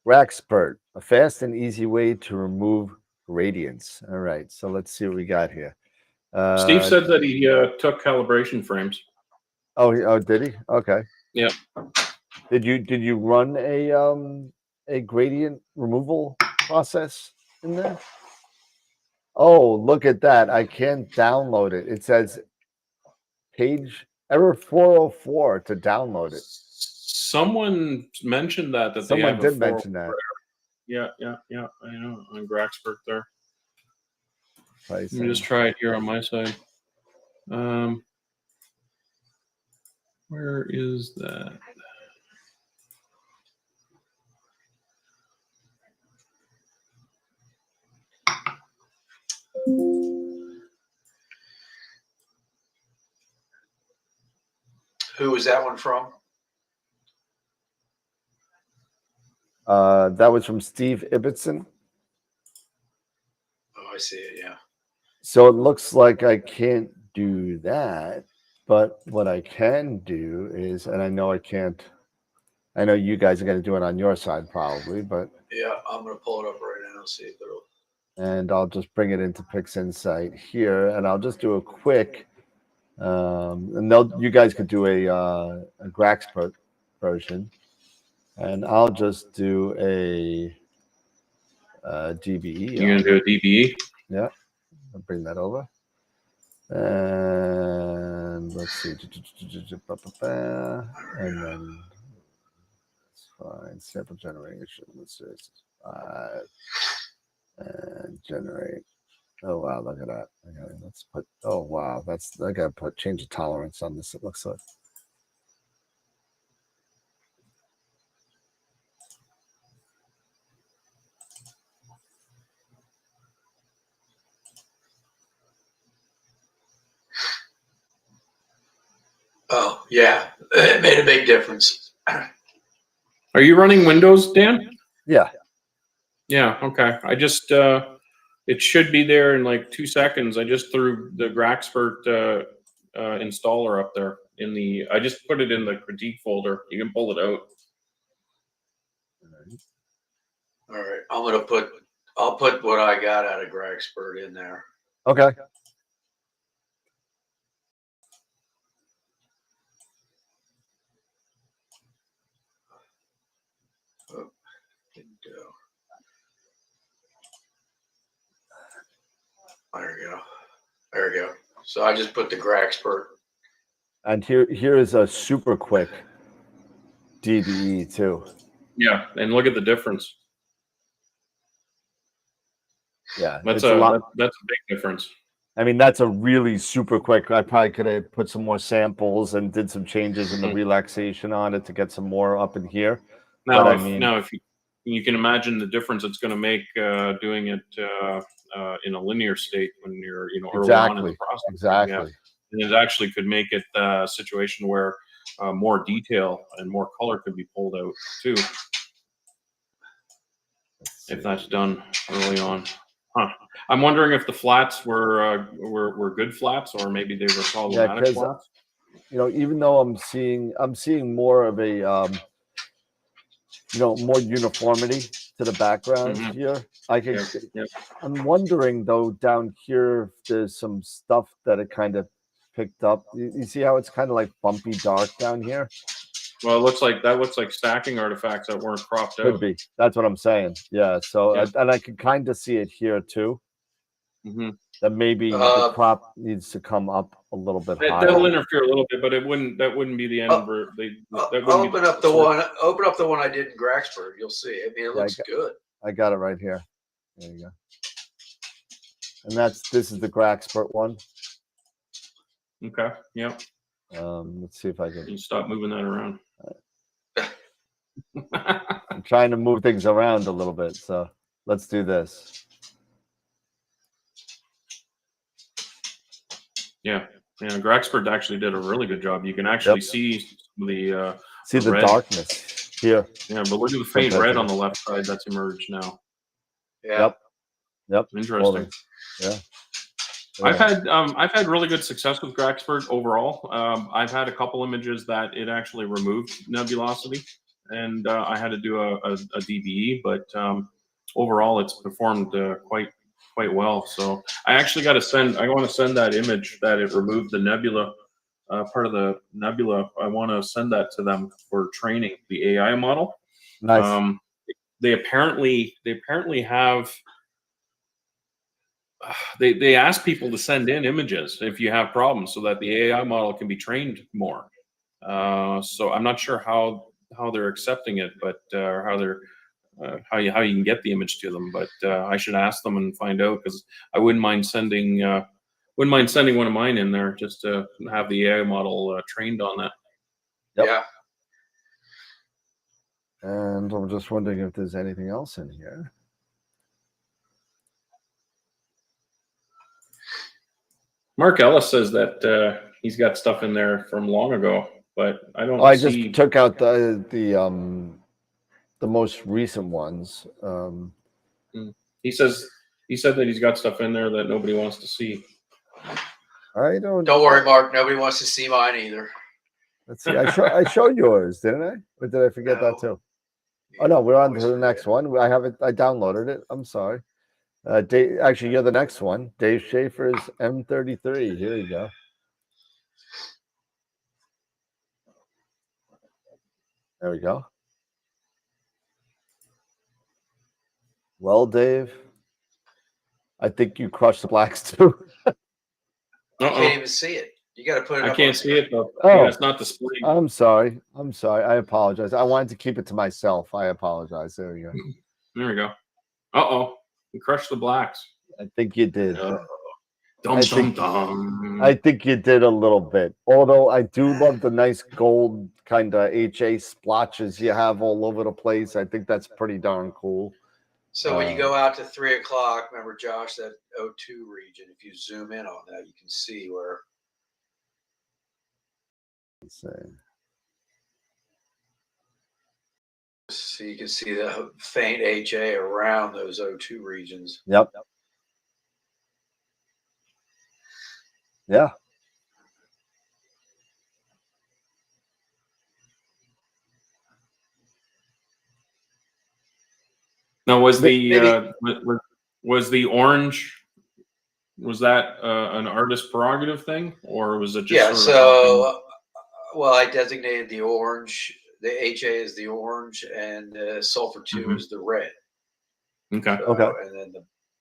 GrAxpert, a fast and easy way to remove gradients. All right. So let's see what we got here. Steve said that he took calibration frames. Oh, did he? Okay. Yeah. Did you run a gradient removal process in there? Oh, look at that. I can't download it. It says page error 404 to download it. Someone mentioned that someone did mention that. Yeah. I know on GrAxpert there. Let me just try it here on my side. Where is that? Who was that one from? That was from Steve Ibbotson. Oh, I see it. Yeah. So it looks like I can't do that, but what I can do is, and I know I can't. I know you guys are going to do it on your side probably, but yeah, I'm going to pull it up right now and see if it'll. And I'll just bring it into PixInsight here, and I'll just do a quick. And you guys could do a GrAxpert version, and I'll just do a DBE. You're gonna do a DBE? Yeah, I'll bring that over. And let's see, and then it's fine. Sample generation. Let's see, 5 and generate. Oh wow, look at that. Okay, let's put. Oh wow, I gotta change the tolerance on this. It looks like. Oh yeah, it made a big difference. Are you running Windows, Dan? Yeah. Yeah. Okay. I just it should be there in like 2 seconds. I just threw the GrAxpert installer up there in the. I just put it in the critique folder. You can pull it out. All right. I'll put what I got out of GrAxpert in there. Okay. Oh, didn't do. There we go. There we go. So I just put the GrAxpert. And here is a super quick DBE too. Yeah, and look at the difference. Yeah, that's a big difference. I mean, that's a really super quick. I probably could have put some more samples and did some changes in the relaxation on it to get some more up in here. Now, if you can imagine the difference it's going to make doing it in a linear state when you're early on in the process. Exactly. Yeah. And it actually could make it a situation where more detail and more color could be pulled out too, if that's done early on. Huh. I'm wondering if the flats were good flats, or maybe they were problematic flats. Even though I'm seeing more of a more uniformity to the background here. I'm wondering though down here if there's some stuff that it kind of picked up. You see how it's kind of like bumpy dark down here? Well, it looks like stacking artifacts that weren't cropped out. Could be. That's what I'm saying. Yeah. So and I can kind of see it here too. That maybe the crop needs to come up a little bit higher. That'll interfere a little bit, but that wouldn't be the end. Open up the one I did in GrAxpert. You'll see. I mean, it looks good. I got it right here. There you go. And this is the GrAxpert one. Okay. Yeah. Let's see if I can. You stop moving that around. I'm trying to move things around a little bit, so let's do this. Yeah, Graxpert actually did a really good job. You can actually see the the darkness here. Yeah, but look at the faint red on the left side that's emerged now. Yeah. Yep. Interesting. Yeah. I've had really good success with Graxpert overall. I've had a couple images that it actually removed nebulosity, and I had to do a DBE, but overall it's performed quite well. So I actually got to send. I want to send that image that it removed the nebula. Part of the nebula, I want to send that to them for training the AI model. Nice. They apparently have. They ask people to send in images if you have problems, so that the AI model can be trained more. So I'm not sure how they're accepting it, but or how they're how you can get the image to them. But I should ask them and find out, because I wouldn't mind sending one of mine in there just to have the AI model trained on that. Yep. Yeah. And I'm just wondering if there's anything else in here. Mark Ellis says that he's got stuff in there from long ago, but I don't. I just took out the most recent ones. He said that he's got stuff in there that nobody wants to see. I don't. Don't worry, Mark. Nobody wants to see mine either. Let's see. I showed yours, didn't I? Or did I forget that too? Oh no, we're on to the next one. I have it. I downloaded it. I'm sorry. Dave, actually, you're the next one. Dave Schaefer's M33. Here you go. There we go. Well, Dave, I think you crushed the blacks too. I can't even see it. You got to put it. I can't see it though. Oh, yeah, it's not displayed. I'm sorry. I apologize. I wanted to keep it to myself. I apologize. There we go. There we go. Uh-oh. You crushed the blacks. I think you did. I think you did a little bit. Although I do love the nice gold kind of HA splotches you have all over the place. I think that's pretty darn cool. So when you go out to 3 o'clock, remember, Josh, that O2 region, if you zoom in on that, you can see where. Let's see. So you can see the faint HA around those O2 regions. Yep. Yeah. Now, was the orange? Was that an artist prerogative thing, or was it just? Well, I designated the orange. The HA is the orange, and sulfur 2 is the red. Okay. And then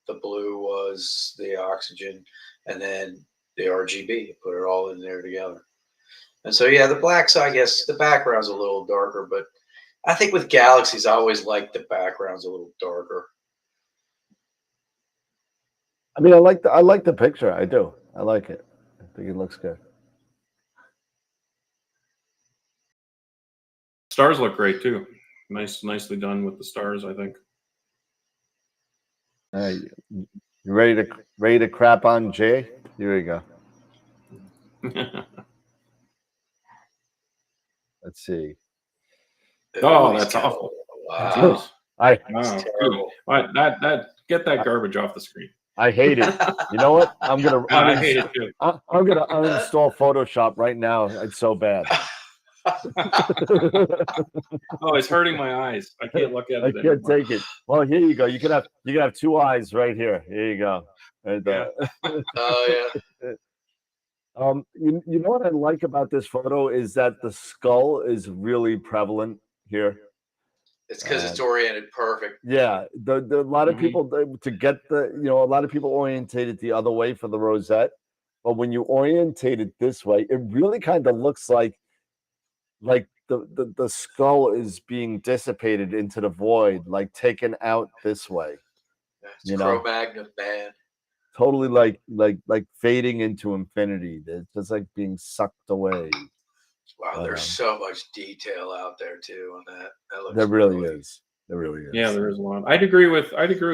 the blue was the oxygen, and then the RGB. Put it all in there together. And so, yeah, the blacks, I guess the background's a little darker, but I think with galaxies, I always like the backgrounds a little darker. I mean, I like the picture. I do. I like it. I think it looks good. Stars look great too. Nicely done with the stars, I think. You ready to crap on Jay? Here we go. Let's see. Oh, that's awful. Wow. Get that garbage off the screen. I hate it. You know what? I hate it too. I'm gonna uninstall Photoshop right now. It's so bad. Oh, it's hurting my eyes. I can't look at it. I can't take it. Well, here you go. You can have two eyes right here. Here you go. Right there. Oh yeah. You know what I like about this photo is that the skull is really prevalent here. It's because it's oriented perfect. Yeah, a lot of people to get a lot of people orientate it the other way for the rosette, but when you orientate it this way, it really kind of looks like the skull is being dissipated into the void, like taken out this way. It's Cro-Magnon band. Totally like fading into infinity. It's just like being sucked away. Wow, there's so much detail out there too on that. That looks there really is. There really is. Yeah, there is a lot. I'd agree with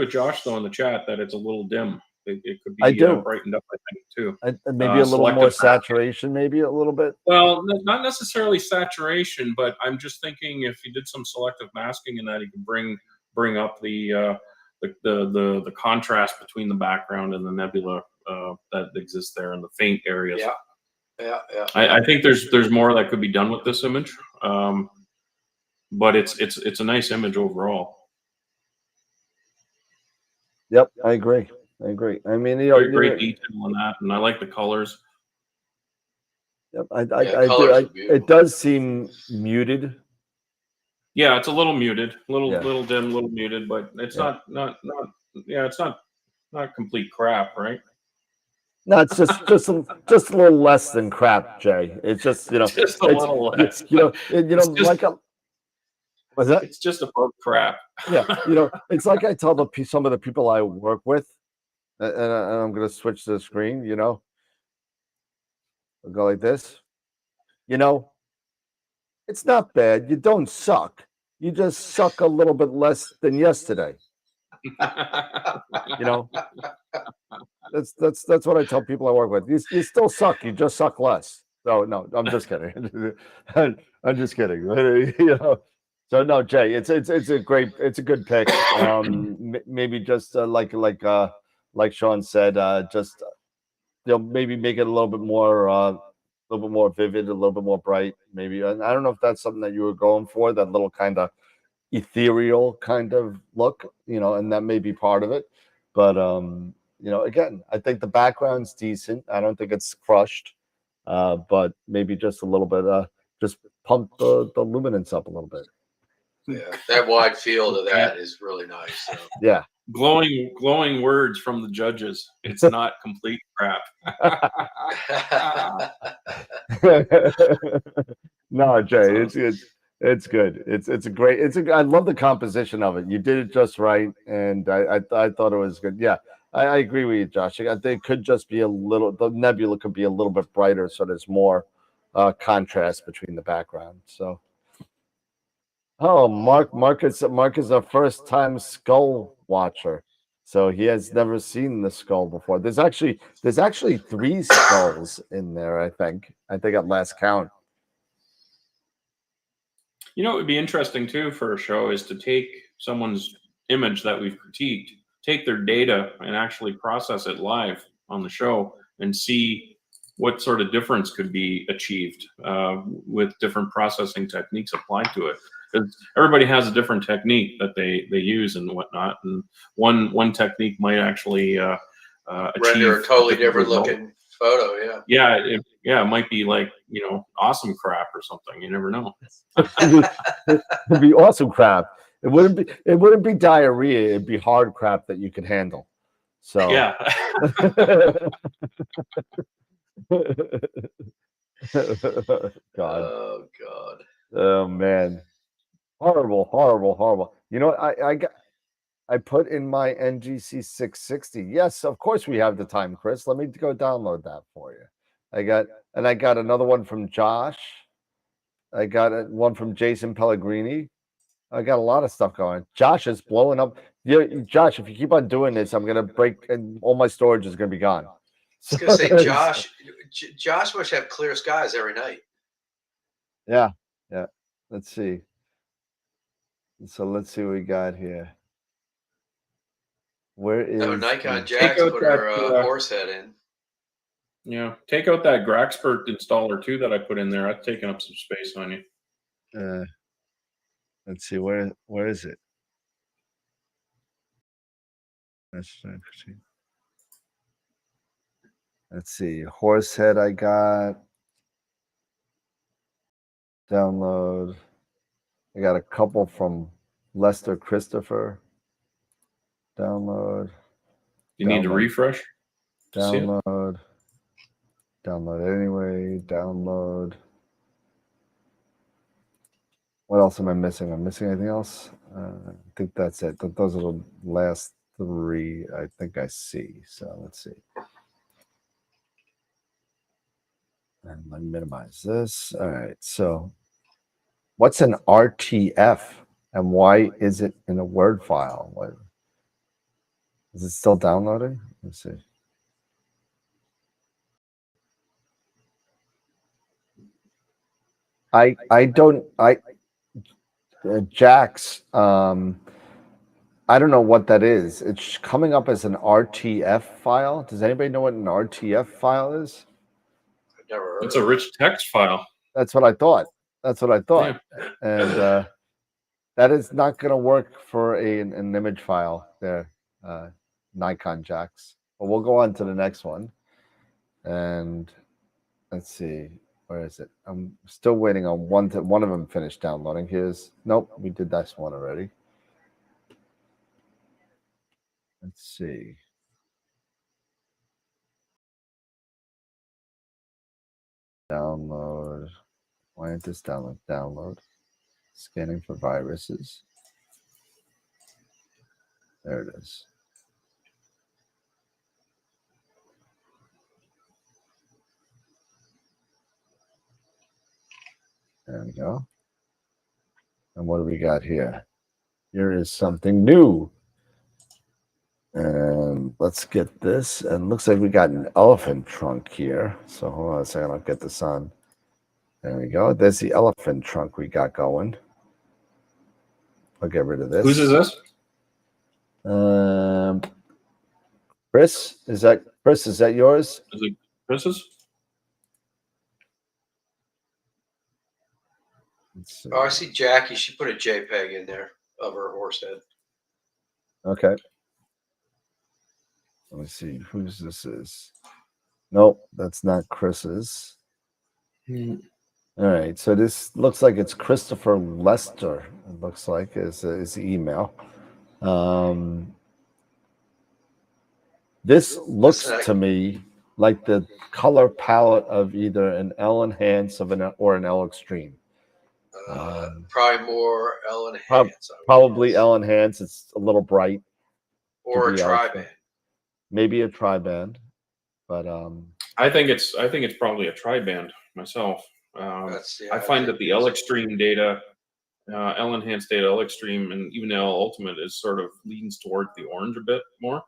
Josh though in the chat that it's a little dim. It could be I do. brightened up, I think, too. Maybe a little more saturation, maybe a little bit. Well, not necessarily saturation, but I'm just thinking if you did some selective masking in that, you could bring up the contrast between the background and the nebula that exists there in the faint areas. Yeah. I think there's more that could be done with this image, but it's a nice image overall. Yep, I agree. I mean, great detail on that, and I like the colors. Yep, I do. It does seem muted. Yeah, it's a little muted, little dim, little muted, but it's not it's not complete crap, right? No, it's just a little less than crap, Jay. It's just just a little less. Like what's that? It's just above crap. Yeah, it's like I tell some of the people I work with, and I'm gonna switch the screen. I'll go like this. It's not bad. You don't suck. You just suck a little bit less than yesterday. That's what I tell people I work with. You still suck. You just suck less. So no, I'm just kidding. I'm just kidding. So no, Jay, it's a good pick. Maybe just like Sean said, just maybe make it a little bit more vivid, a little bit more bright. Maybe, and I don't know if that's something that you were going for, that little kind of ethereal kind of look, and that may be part of it. But again, I think the background's decent. I don't think it's crushed, but maybe just a little bit, just pump the luminance up a little bit. Yeah, that wide field of that is really nice. So. Yeah. Glowing words from the judges. It's not complete crap. No, Jay, it's good. I love the composition of it. You did it just right, and I thought it was good. Yeah, I agree with you, Josh. I think it could just be the nebula could be a little bit brighter, so there's more contrast between the background. So. Oh, Mark is a first-time skull watcher, so he has never seen the skull before. There's actually 3 skulls in there. I think at last count. It would be interesting too for a show is to take someone's image that we've critiqued, take their data, and actually process it live on the show and see what sort of difference could be achieved with different processing techniques applied to it. Because everybody has a different technique that they use and whatnot, and one technique might actually render a totally different looking photo. It might be like awesome crap or something. You never know. It'd be awesome crap. It wouldn't be diarrhea. It'd be hard crap that you could handle. So yeah. God. Oh God. Oh man. Horrible. I put in my NGC 660. Yes, of course we have the time, Chris. Let me go download that for you. I got another one from Josh. I got one from Jason Pellegrini. I got a lot of stuff going. Josh is blowing up. Josh, if you keep on doing this, I'm gonna break, and all my storage is gonna be gone. I was gonna say, Josh must have clear skies every night. Yeah. Let's see. So let's see what we got here. Where is Nikon Jax put her horse head in? Yeah, take out that Graxpert installer too that I put in there. I've taken up some space on you. Let's see, where is it? Let's see, Horsehead I got. Download. I got a couple from Lester Christopher. Download. You need to refresh? Download. Download anyway. Download. What else am I missing? I'm missing anything else? I think that's it. Those are the last 3 I think I see. So let's see. And let me minimize this. All right. So what's an RTF and why is it in a Word file? What, is it still downloading? Let's see. Jax, I don't know what that is. It's coming up as an RTF file. Does anybody know what an RTF file is? I've never heard. It's a rich text file. That's what I thought. Yeah. And that is not going to work for an image file there, Nikon Jax. But we'll go on to the next one. And let's see. Where is it? I'm still waiting on one of them finished downloading. Nope, we did this one already. Let's see. Download. Why didn't this download? Download. Scanning for viruses. There it is. There we go. And what do we got here? Here is something new. And let's get this. And looks like we got an elephant trunk here. So hold on a second. I'll get this on. There we go. There's the elephant trunk we got going. I'll get rid of this. Whose is this? Chris, is that yours? Is it Chris's? Oh, I see Jackie. She put a JPEG in there of her horse head. Okay. Let me see whose this is. Nope, that's not Chris's. All right, so this looks like it's Christopher Lester. It looks like is the email. This looks to me like the color palette of either an L Enhance or an L Extreme. Probably more L Enhance. Probably L Enhance. It's a little bright. Or a tri-band. Maybe a tri-band, but I think it's probably a tri-band myself. I find that the L Extreme data, L Enhanced data, L Extreme, and even L Ultimate is sort of leans toward the orange a bit more.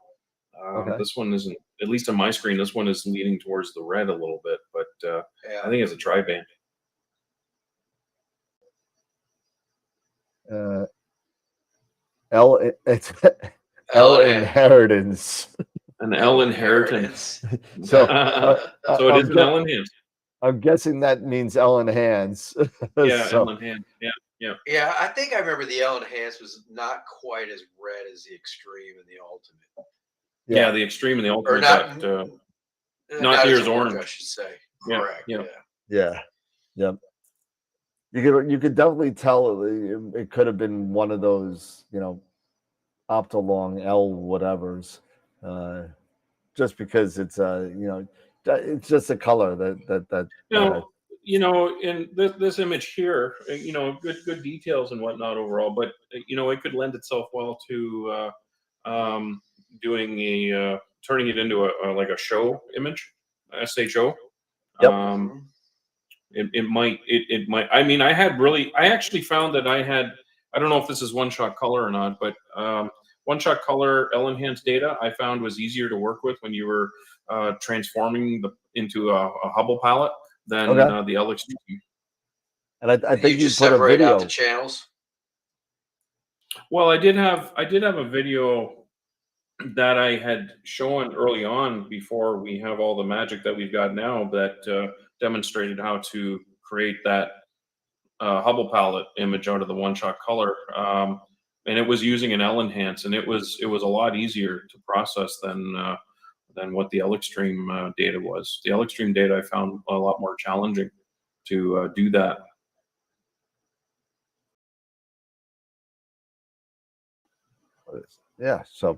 This one isn't, at least on my screen, this one is leaning towards the red a little bit, but I think it's a tri-band. It's L Inheritance. An L Inheritance. So so it is an L Enhanced. I'm guessing that means L Enhance. Yeah, L Enhanced. Yeah. Yeah, I think I remember the L Enhanced was not quite as red as the Extreme and the Ultimate. Yeah, the Extreme and the Ultimate. Or not near as orange, I should say. Correct. Yeah. You could definitely tell it could have been one of those, Optolong L whatevers, just because it's it's just a color that. In this image here, good details and whatnot overall, but it could lend itself well to doing turning it into a show image, SHO. Yep. It might. I mean, I actually found that I don't know if this is one-shot color or not, but one-shot color L Enhanced data I found was easier to work with when you were transforming into a Hubble palette than the L Extreme. And I think you just separate out the channels. Well, I did have a video that I had shown early on before we have all the magic that we've got now that demonstrated how to create that Hubble palette image out of the one-shot color, and it was using an L Enhance, and it was a lot easier to process than what the L Extreme data was. The L Extreme data I found a lot more challenging to do that. Yeah. So.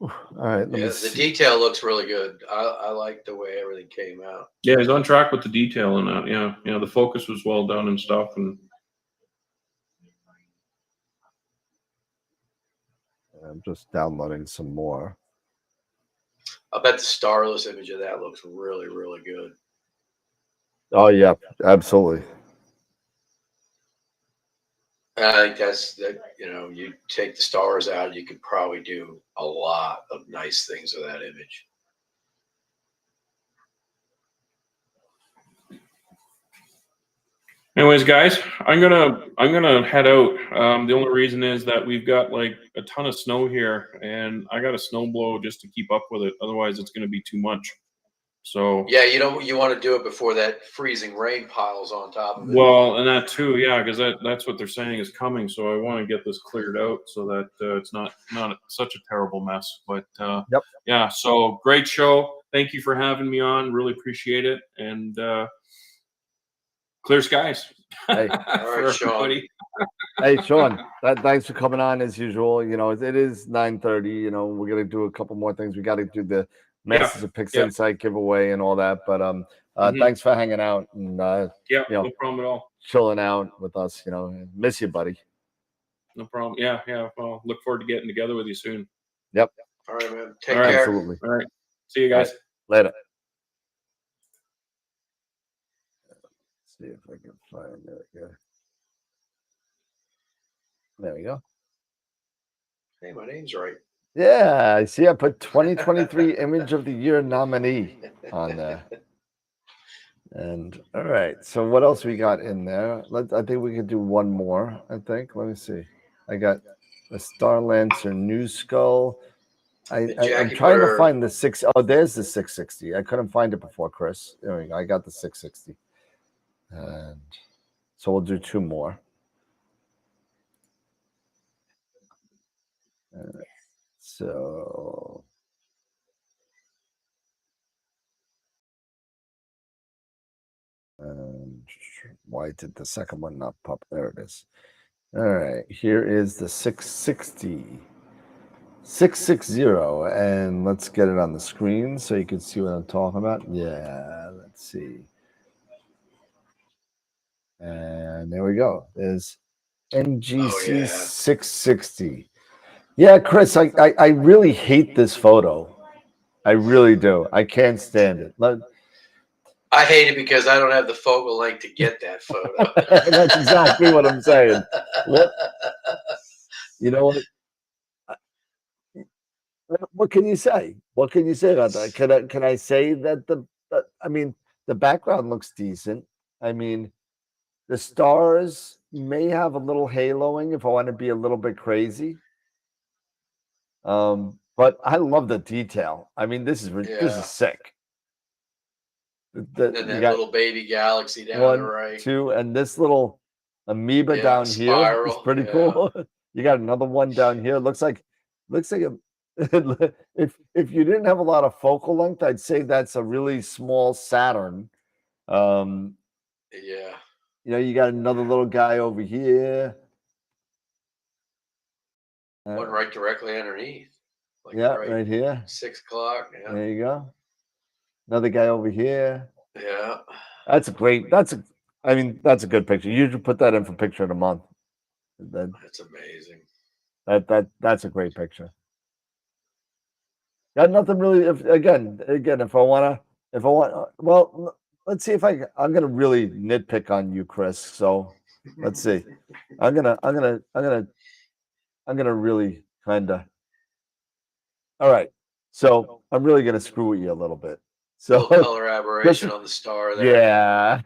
All right. The detail looks really good. I like the way everything came out. Yeah, he's on track with the detail and that. Yeah, the focus was well done and stuff. And I'm just downloading some more. I bet the starless image of that looks really, really good. Oh yeah, absolutely. And I think you take the stars out, you could probably do a lot of nice things with that image. Anyways, guys, I'm gonna head out. The only reason is that we've got like a ton of snow here, and I got a snow blow just to keep up with it. Otherwise, it's gonna be too much. So yeah, you want to do it before that freezing rain piles on top of it. Well, and that too, yeah, because that's what they're saying is coming. So I want to get this cleared out so that it's not such a terrible mess. But Yep. Yeah, so great show. Thank you for having me on. Really appreciate it. And clear skies. Hey. All right, Sean. Hey, Sean, thanks for coming on as usual. You know, it is 9:30. You know, we're gonna do a couple more things. We got to do the Masters of Pix Insight giveaway and all that. But thanks for hanging out and no problem at all. Chilling out with us. You know, miss you, buddy. No problem. Yeah. Well, look forward to getting together with you soon. Yep. All right, man. Take care. Absolutely. All right. See you guys. Right. Later. Let's see if I can find it here. There we go. Hey, my name's right. Yeah, I see. I put 2023 Image of the Year nominee on there. And all right, so what else we got in there? I think we could do one more. I think. Let me see. I got the Star Lancer New Skull. I'm trying to find the 6. Oh, there's the 660. I couldn't find it before, Chris. There we go. I got the 660. And so we'll do 2 more. So why did the second one not pop? There it is. All right, here is the 660. 660, and let's get it on the screen so you can see what I'm talking about. Yeah, let's see. And there we go. There's NGC 660. Yeah, Chris, I really hate this photo. I really do. I can't stand it. I hate it because I don't have the focal length to get that photo. That's exactly what I'm saying. You know what? What can you say? What can you say about that? Can I say that the background looks decent. I mean, the stars may have a little haloing if I want to be a little bit crazy. But I love the detail. I mean, this is sick. And that little baby galaxy down the right. 1, 2, and this little amoeba down here is pretty cool. You got another one down here. Looks like a if you didn't have a lot of focal length, I'd say that's a really small Saturn. Yeah. You know, you got another little guy over here. One right directly underneath. Like right here. 6 o'clock. Yeah. There you go. Another guy over here. Yeah. That's a good picture. You should put that in for picture of the month. That's amazing. That's a great picture. Got nothing really. If I want, well, let's see if I'm gonna really nitpick on you, Chris. So let's see. I'm gonna really kind of. All right. So I'm really gonna screw with you a little bit. So color aberration on the star there. Yeah.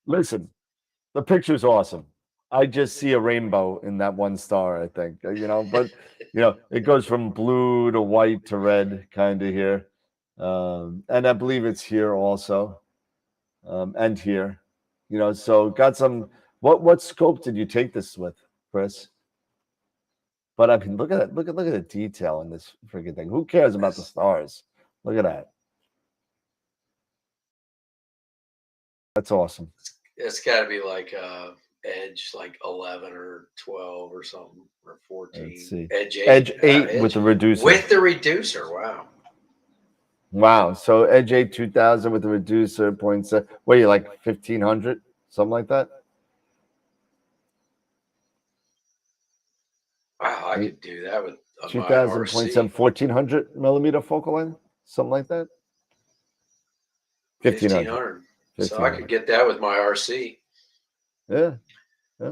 Listen, the picture's awesome. I just see a rainbow in that one star, I think. But it goes from blue to white to red kind of here. And I believe it's here also. And here. So got some what scope did you take this with, Chris? But I mean, look at that. Look at the detail in this freaking thing. Who cares about the stars? Look at that. That's awesome. It's got to be like Edge, like 11 or 12 or something, or 14. Let's see. Edge 8 with the reducer. With the reducer, wow. Wow. So Edge 8 2000 with the reducer, 0.7. What are you, like 1500? Something like that? Wow, I could do that with on 2027, 1400 millimeter focal length, something like that. 1500. So I could get that with my RC. Yeah. Yeah.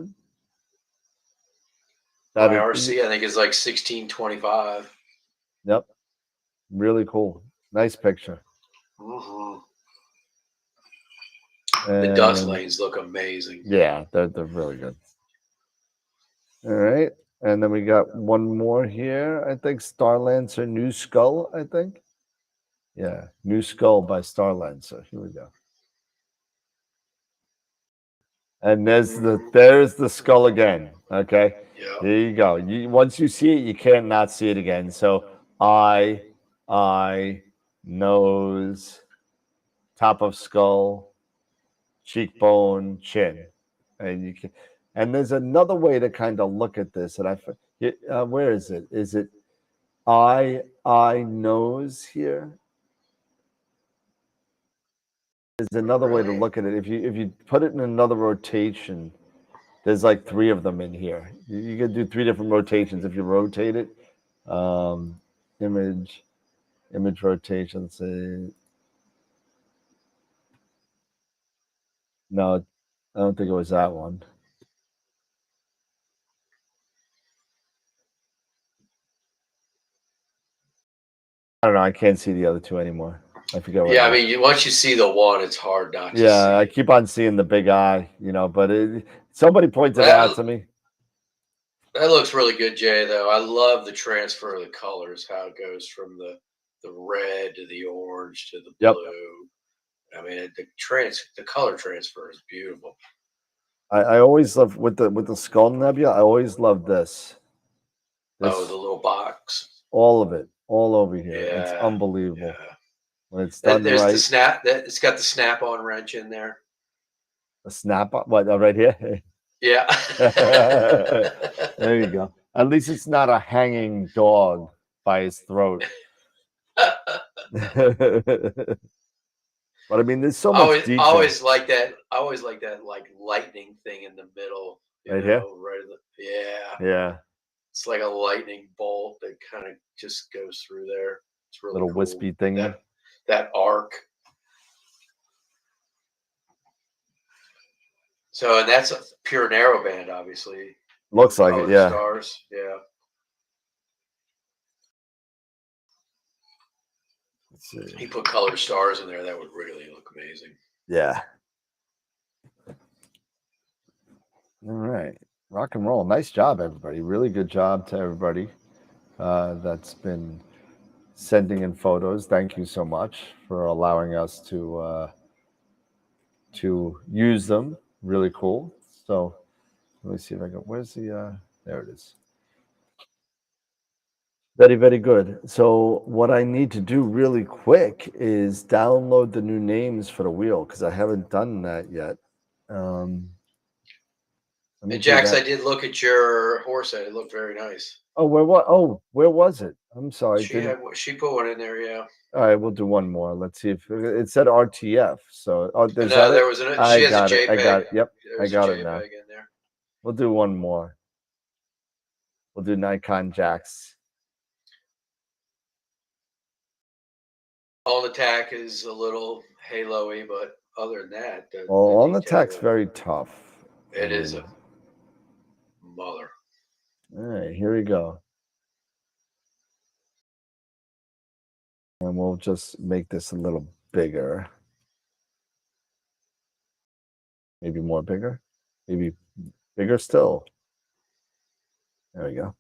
My RC, I think, is like 1625. Yep. Really cool. Nice picture. Mm-hmm. The dust lanes look amazing. Yeah, they're really good. All right. And then we got one more here. I think Starlancer New Skull, I think. Yeah, New Skull by Starlancer. Here we go. And there's the skull again. Okay. Yeah. There you go. Once you see it, you can't not see it again. So eye, nose, top of skull, cheekbone, chin, and you can. And there's another way to kind of look at this, and where is it? Is it eye, nose here? There's another way to look at it. If you put it in another rotation, there's like 3 of them in here. You can do 3 different rotations if you rotate it. Image rotation. Say no, I don't think it was that one. I don't know. I can't see the other 2 anymore. I forget. Yeah, I mean, once you see the one, it's hard not to see. Yeah, I keep on seeing the big eye, but somebody pointed it out to me. That looks really good, Jay, though. I love the transfer of the colors, how it goes from the red to the orange to the blue. I mean, the color transfer is beautiful. I always love with the Skull Nebula. I always love this. The little box. All of it, all over here. Yeah, it's unbelievable. Yeah. When it's done there's right. the snap. It's got the snap-on wrench in there. A snap-on? What? Right here? Yeah. There you go. At least it's not a hanging dog by his throat. But I mean, there's so much detail. I always like that like lightning thing in the middle. Right here? Right. Yeah. Yeah. It's like a lightning bolt that kind of just goes through there. It's really little cool. wispy thing. That arc. So, and that's a pure narrowband, obviously. Looks like it, yeah. Stars, yeah. Let's see. He put colored stars in there. That would really look amazing. Yeah. All right. Rock and roll. Nice job, everybody. Really good job to everybody that's been sending in photos. Thank you so much for allowing us to use them. Really cool. So let me see if I can. Where's the? There it is. Very, very good. So what I need to do really quick is download the new names for the wheel because I haven't done that yet. And Jax, I did look at your horse head. It looked very nice. Oh, where was it? I'm sorry. She put one in there, yeah. All right, we'll do one more. Let's see if it said RTF. So there was she has a JPEG. I got it. Yep, I got it now. In there. We'll do one more. We'll do Nikon Jax. On Attack is a little halo-y, but other than that, On Attack's very tough. It is a mother. All right, here we go. And we'll just make this a little bigger. Maybe more bigger. Maybe bigger still. There we go.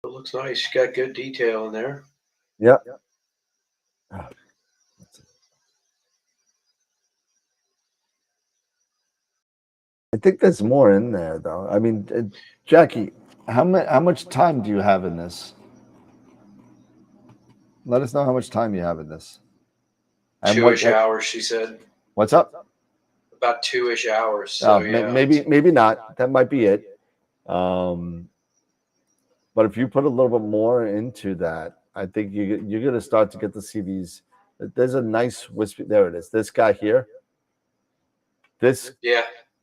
It looks nice. You got good detail in there. Yep. I think there's more in there, though. I mean, Jackie, how much time do you have in this? Let us know how much time you have in this. 2-ish hours, she said. What's up? About 2-ish hours. So yeah, maybe not. That might be it. But if you put a little bit more into that, I think you're going to start to get to see these. There's a nice wispy. There it is. This guy here.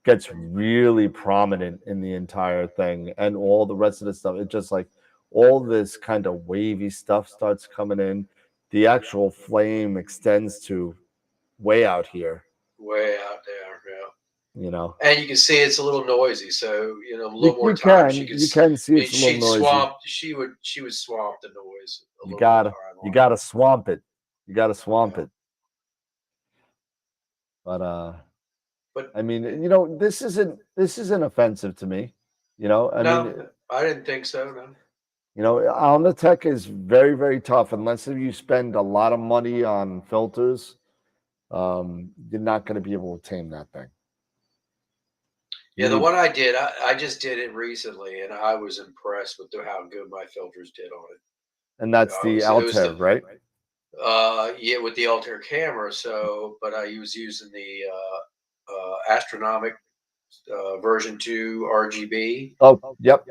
gets really prominent in the entire thing, and all the rest of the stuff. It's just like all this kind of wavy stuff starts coming in. The actual flame extends to way out here. Way out there, yeah. You know, and you can see it's a little noisy. So a little more you time. can see it's a little she'd noisy. swamp. She would swamp the noise. You gotta swamp it. You gotta swamp it. But I mean, this isn't offensive to me. I mean, I didn't think so. No. On the tech is very, very tough unless you spend a lot of money on filters. You're not going to be able to tame that thing. Yeah, the one I did, I just did it recently, and I was impressed with how good my filters did on it. And that's the Altair, right? Yeah, with the Altair camera. So, but I was using the Astronomic version 2 RGB. Oh, yep.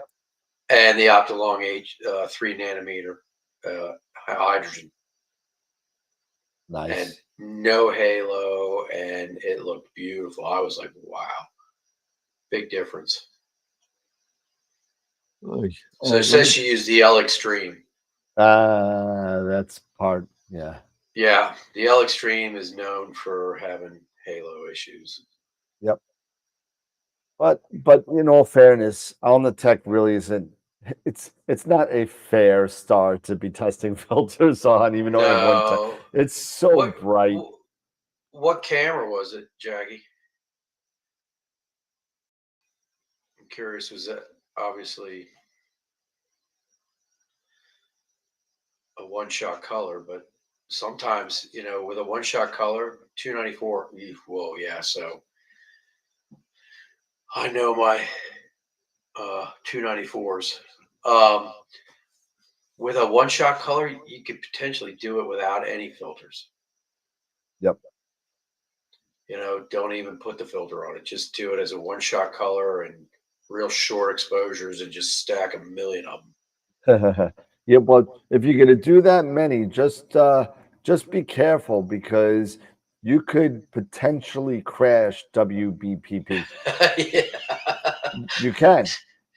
And the Optilong 3 nanometer hydrogen. Nice. And no halo, and it looked beautiful. I was like, wow, big difference. So it says she used the L Extreme. That's part, yeah. Yeah, the L Extreme is known for having halo issues. Yep. But in all fairness, On the Tech really isn't. It's not a fair start to be testing filters on, even though it one tech. It's so bright. What camera was it, Jackie? I'm curious. Was that obviously a one-shot color? But sometimes, with a one-shot color, 294. Whoa, yeah. So I know my 294s. With a one-shot color, you could potentially do it without any filters. Yep. Don't even put the filter on it. Just do it as a one-shot color and real short exposures, and just stack a million of them. Yeah, but if you're gonna do that many, just be careful, because you could potentially crash WBPP. Yeah. You can,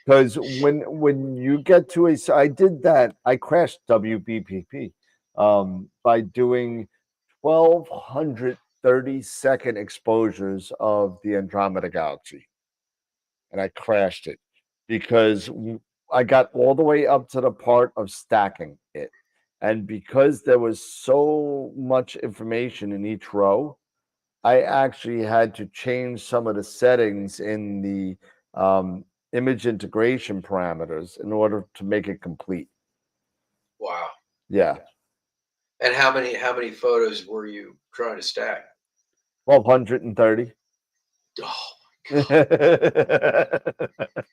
because when you get to I did that. I crashed WBPP by doing 1,230-second exposures of the Andromeda Galaxy, and I crashed it because I got all the way up to the part of stacking it, and because there was so much information in each row, I actually had to change some of the settings in the image integration parameters in order to make it complete. Wow. Yeah. And how many photos were you trying to stack? 1,230. Oh my God.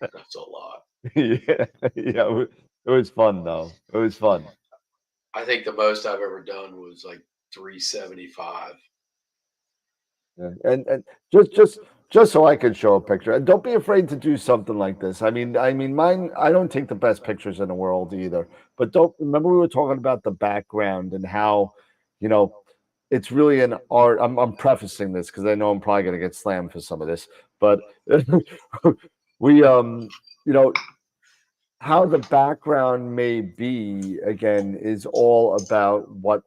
That's a lot. Yeah. It was fun though. It was fun. I think the most I've ever done was like 375. Yeah. And just so I can show a picture, and don't be afraid to do something like this. I mean, mine. I don't take the best pictures in the world either. But don't remember we were talking about the background and how, it's really an art. I'm prefacing this because I know I'm probably going to get slammed for some of this, but we how the background may be, again, is all about what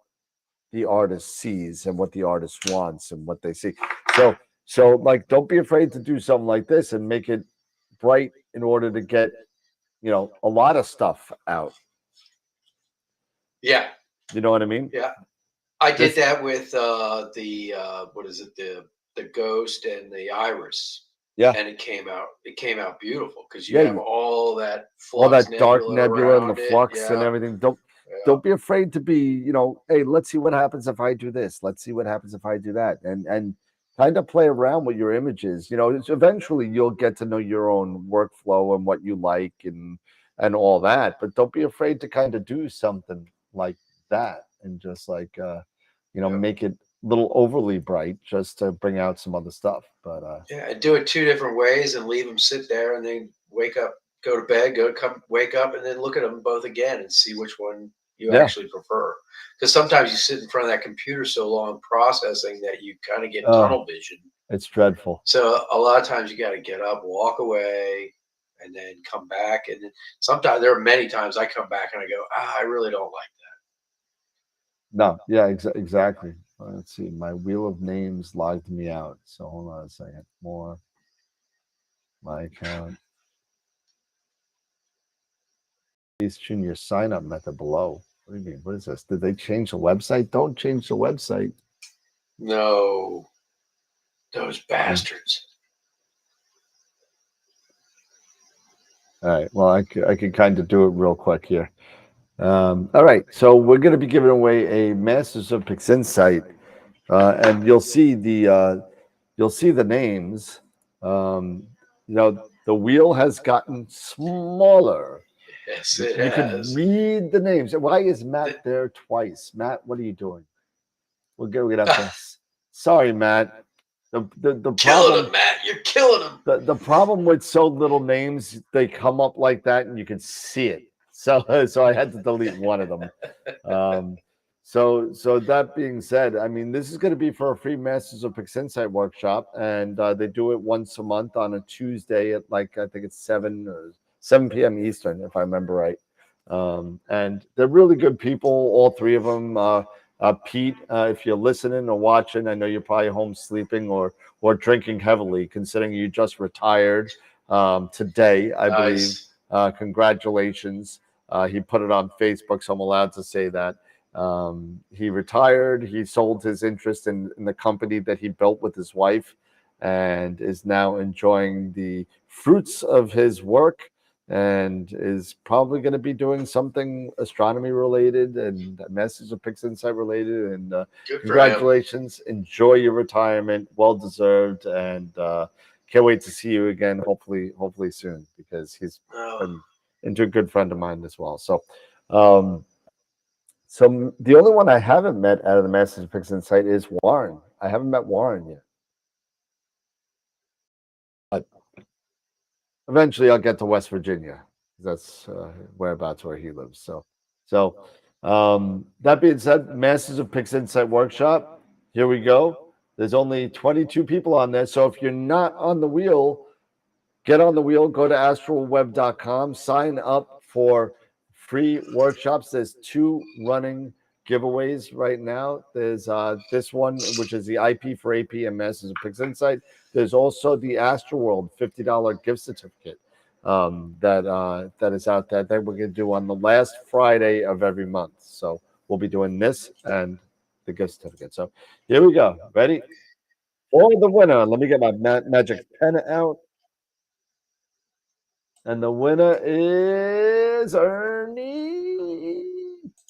the artist sees and what the artist wants and what they see. So like, don't be afraid to do something like this and make it bright in order to get, a lot of stuff out. Yeah. You know what I mean? Yeah. I did that with the what is it, the Ghost and the Iris. Yeah. And it came out beautiful, because you have all that flux, all that dark nebula and the flux yeah. and everything. Don't be afraid to be, hey, let's see what happens if I do this. Let's see what happens if I do that. And kind of play around with your images. Eventually you'll get to know your own workflow and what you like and all that. But don't be afraid to kind of do something like that and just like make it a little overly bright just to bring out some other stuff. But yeah, do it 2 different ways and leave them sit there, and then wake up, go to bed, wake up, and then look at them both again and see which one you actually prefer. Because sometimes you sit in front of that computer so long processing that you kind of get tunnel vision. It's dreadful. So a lot of times you got to get up, walk away, and then come back. And then sometimes there are many times I come back and I go, I really don't like that. No, yeah, exactly. Let's see. My wheel of names logged me out. So hold on a second. More. My account. Please tune your sign up method below. What do you mean? What is this? Did they change the website? Don't change the website. No, those bastards. All right. Well, I could kind of do it real quick here. All right. So we're going to be giving away a Masters of PixInsight, and you'll see the names. The wheel has gotten smaller. Yes, You it can has. read the names. Why is Matt there twice? Matt, what are you doing? We'll get up this. Sorry, Matt. The Killing problem, him, Matt. You're killing him. the problem with so little names, they come up like that, and you can see it. So I had to delete one of them. So that being said, I mean, this is going to be for a free Masters of PixInsight workshop, and they do it once a month on a Tuesday at I think it's 7 p.m. Eastern, if I remember right. And they're really good people, all three of them. Pete, if you're listening or watching, I know you're probably home sleeping or drinking heavily, considering you just retired today, I believe. Congratulations. He put it on Facebook, so I'm allowed to say that. He retired. He sold his interest in the company that he built with his wife and is now enjoying the fruits of his work and is probably going to be doing something astronomy related and Masters of PixInsight related. And congratulations. Enjoy your retirement. Well deserved. And can't wait to see you again, hopefully soon, because he's been into a good friend of mine as well. So so the only one I haven't met out of the Masters of PixInsight is Warren. I haven't met Warren yet. But eventually I'll get to West Virginia. That's whereabouts where he lives. So that being said, Masters of PixInsight Workshop, here we go. There's only 22 people on there. So if you're not on the wheel, get on the wheel, go to astralweb.com, sign up for free workshops. There's 2 running giveaways right now. There's this one, which is the IP4AP and Masters of PixInsight. There's also the Astroworld $50 gift certificate that is out there that we're going to do on the last Friday of every month. So we'll be doing this and the gift certificate. So here we go. Ready? For the winner, let me get my magic pen out. And the winner is Ernie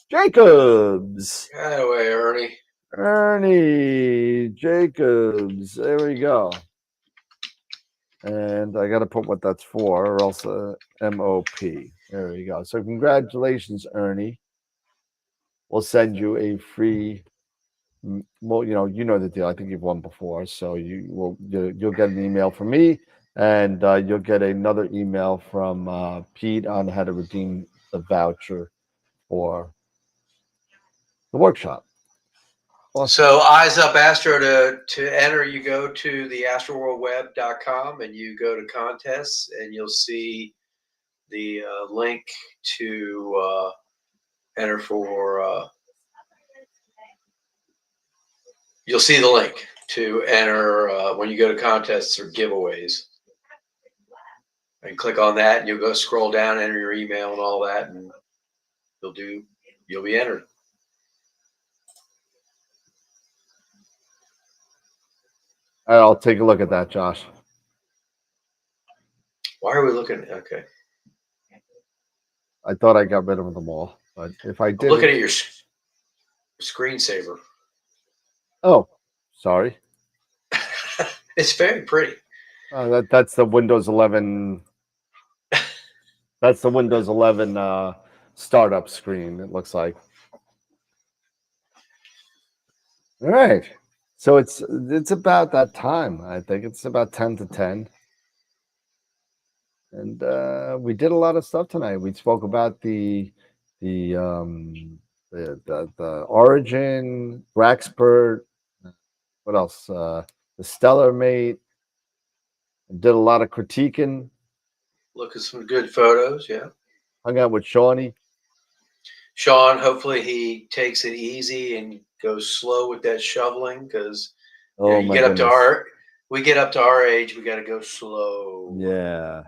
Jacobs. Get away, Ernie. Ernie Jacobs. There we go. And I got to put what that's for, or else MOP. There we go. So congratulations, Ernie. We'll send you a free. Well, you know the deal. I think you've won before, so you'll get an email from me. And you'll get another email from Pete on how to redeem the voucher for the workshop. Awesome. So Eyes Up Astro, to enter, you go to the astroworldweb.com and you go to contests, and you'll see the link to enter for. You'll see the link to enter when you go to contests or giveaways. And click on that, and you'll go scroll down, enter your email and all that, and you'll be entered. All right, I'll take a look at that, Josh. Why are we looking? Okay. I thought I got rid of them all, but if I did, looking at your screensaver. Oh, sorry. It's very pretty. That's the Windows 11. That's the Windows 11 startup screen. It looks like. All right. So it's about that time. I think it's about 10 to 10. And we did a lot of stuff tonight. We spoke about the origin, Braxpert. What else? the Stellar Mate. Did a lot of critiquing. Look at some good photos. Yeah. Hung out with Shawnee. Sean, hopefully he takes it easy and goes slow with that shoveling, because Oh, you get up to we get up to our age, we got to go slow. Yeah.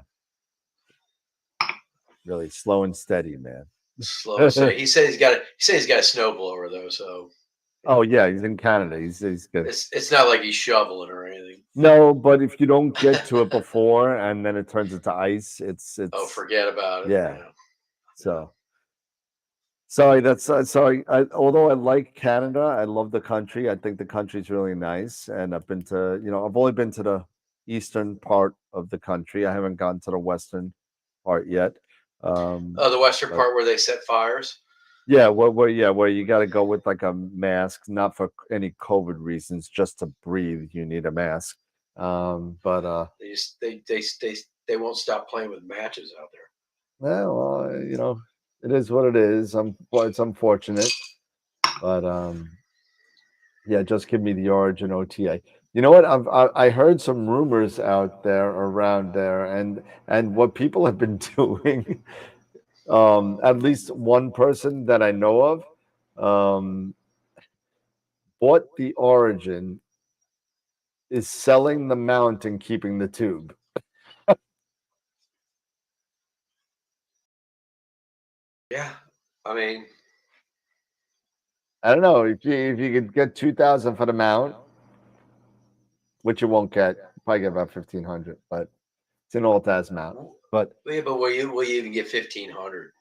Really slow and steady, man. Slow. So he says he's got a snowblower though. So. Oh yeah, he's in Canada. He's good. It's not like he's shoveling or anything. No, but if you don't get to it before and then it turns into ice, it's oh, forget about it. Yeah. So sorry, sorry. Although I like Canada, I love the country. I think the country's really nice, and I've been to, I've only been to the eastern part of the country. I haven't gone to the western part yet. The western part where they set fires. Yeah, where you got to go with like a mask, not for any COVID reasons, just to breathe. You need a mask. But they won't stop playing with matches out there. Well, it is what it is. It's unfortunate, but yeah, just give me the Origin OTA. You know what? I heard some rumors out there around there, and what people have been doing. At least one person that I know of bought the Origin, is selling the mount and keeping the tube. Yeah, I mean, I don't know if you could get 2,000 for the mount, which you won't get. Probably get about 1,500, but it's an Altaz mount. But yeah, but will you even get 1,500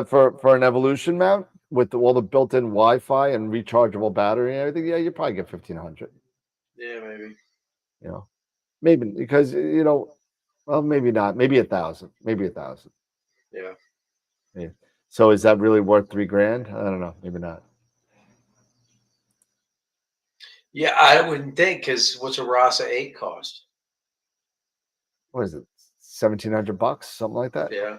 for an Evolution mount with all the built-in Wi-Fi and rechargeable battery and everything? Yeah, you probably get 1,500. Yeah, maybe. Maybe because well, maybe not. Maybe 1,000. Maybe 1,000. Yeah. Yeah. So is that really worth $3,000? I don't know. Maybe not. Yeah, I wouldn't think, because what's a Rasa 8 cost? What is it? $1,700, something like that. Yeah,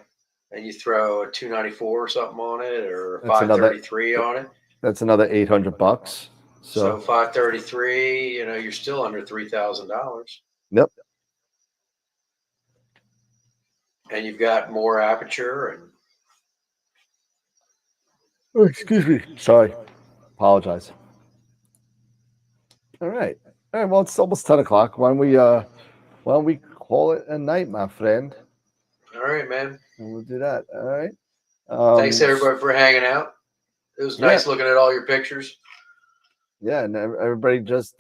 and you throw a 294 or something on it, or 533 on it. That's another $800. So 533, you're still under $3,000. Yep. And you've got more aperture and. Oh, excuse me. Sorry. Apologize. All right. Well, it's almost 10 o'clock. Why don't we call it a night, my friend? All right, man. We'll do that. All right. Thanks everybody for hanging out. It was nice looking at all your pictures. Yeah, and everybody just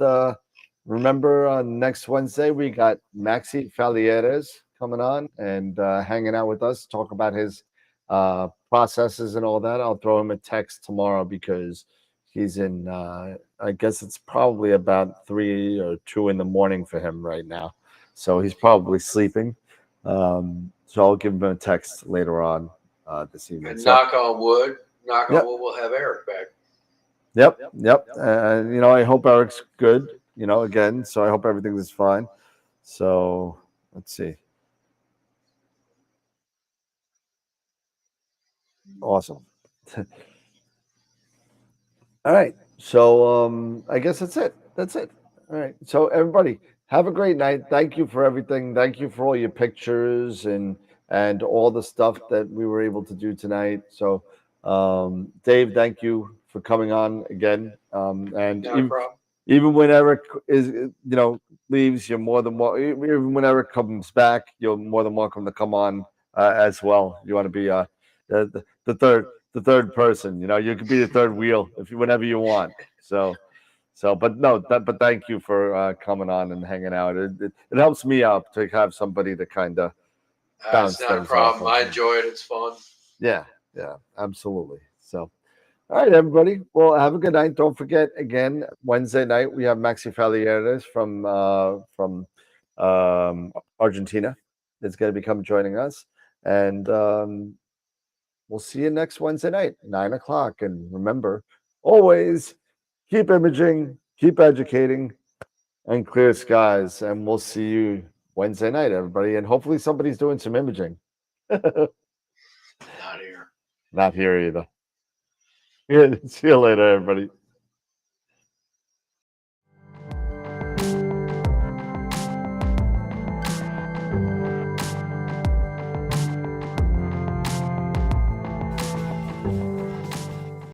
remember on next Wednesday we got Maxi Falieres coming on and hanging out with us, talk about his processes and all that. I'll throw him a text tomorrow because he's in I guess it's probably about 3 or 2 in the morning for him right now, so he's probably sleeping. So I'll give him a text later on this evening. And knock on wood, we'll have Eric back. Yep. I hope Eric's good, again, so I hope everything is fine. So let's see. Awesome. All right. So I guess that's it. All right. So everybody, have a great night. Thank you for everything. Thank you for all your pictures and all the stuff that we were able to do tonight. So Dave, thank you for coming on again. And even when Eric is, leaves, you're more than welcome. Even when Eric comes back, you're more than welcome to come on as well. You want to be the third person. You could be the third wheel whenever you want. But thank you for coming on and hanging out. It helps me out to have somebody to kind of bounce things off. It's not a problem. I enjoy it. It's fun. Yeah, absolutely. So, all right, everybody. Well, have a good night. Don't forget, again, Wednesday night we have Maxi Falieres from Argentina. Is going to become joining us, and we'll see you next Wednesday night, 9 o'clock. And remember, always keep imaging, keep educating, and clear skies. And we'll see you Wednesday night, everybody. And hopefully somebody's doing some imaging. Not here. Not here either. Yeah, see you later, everybody.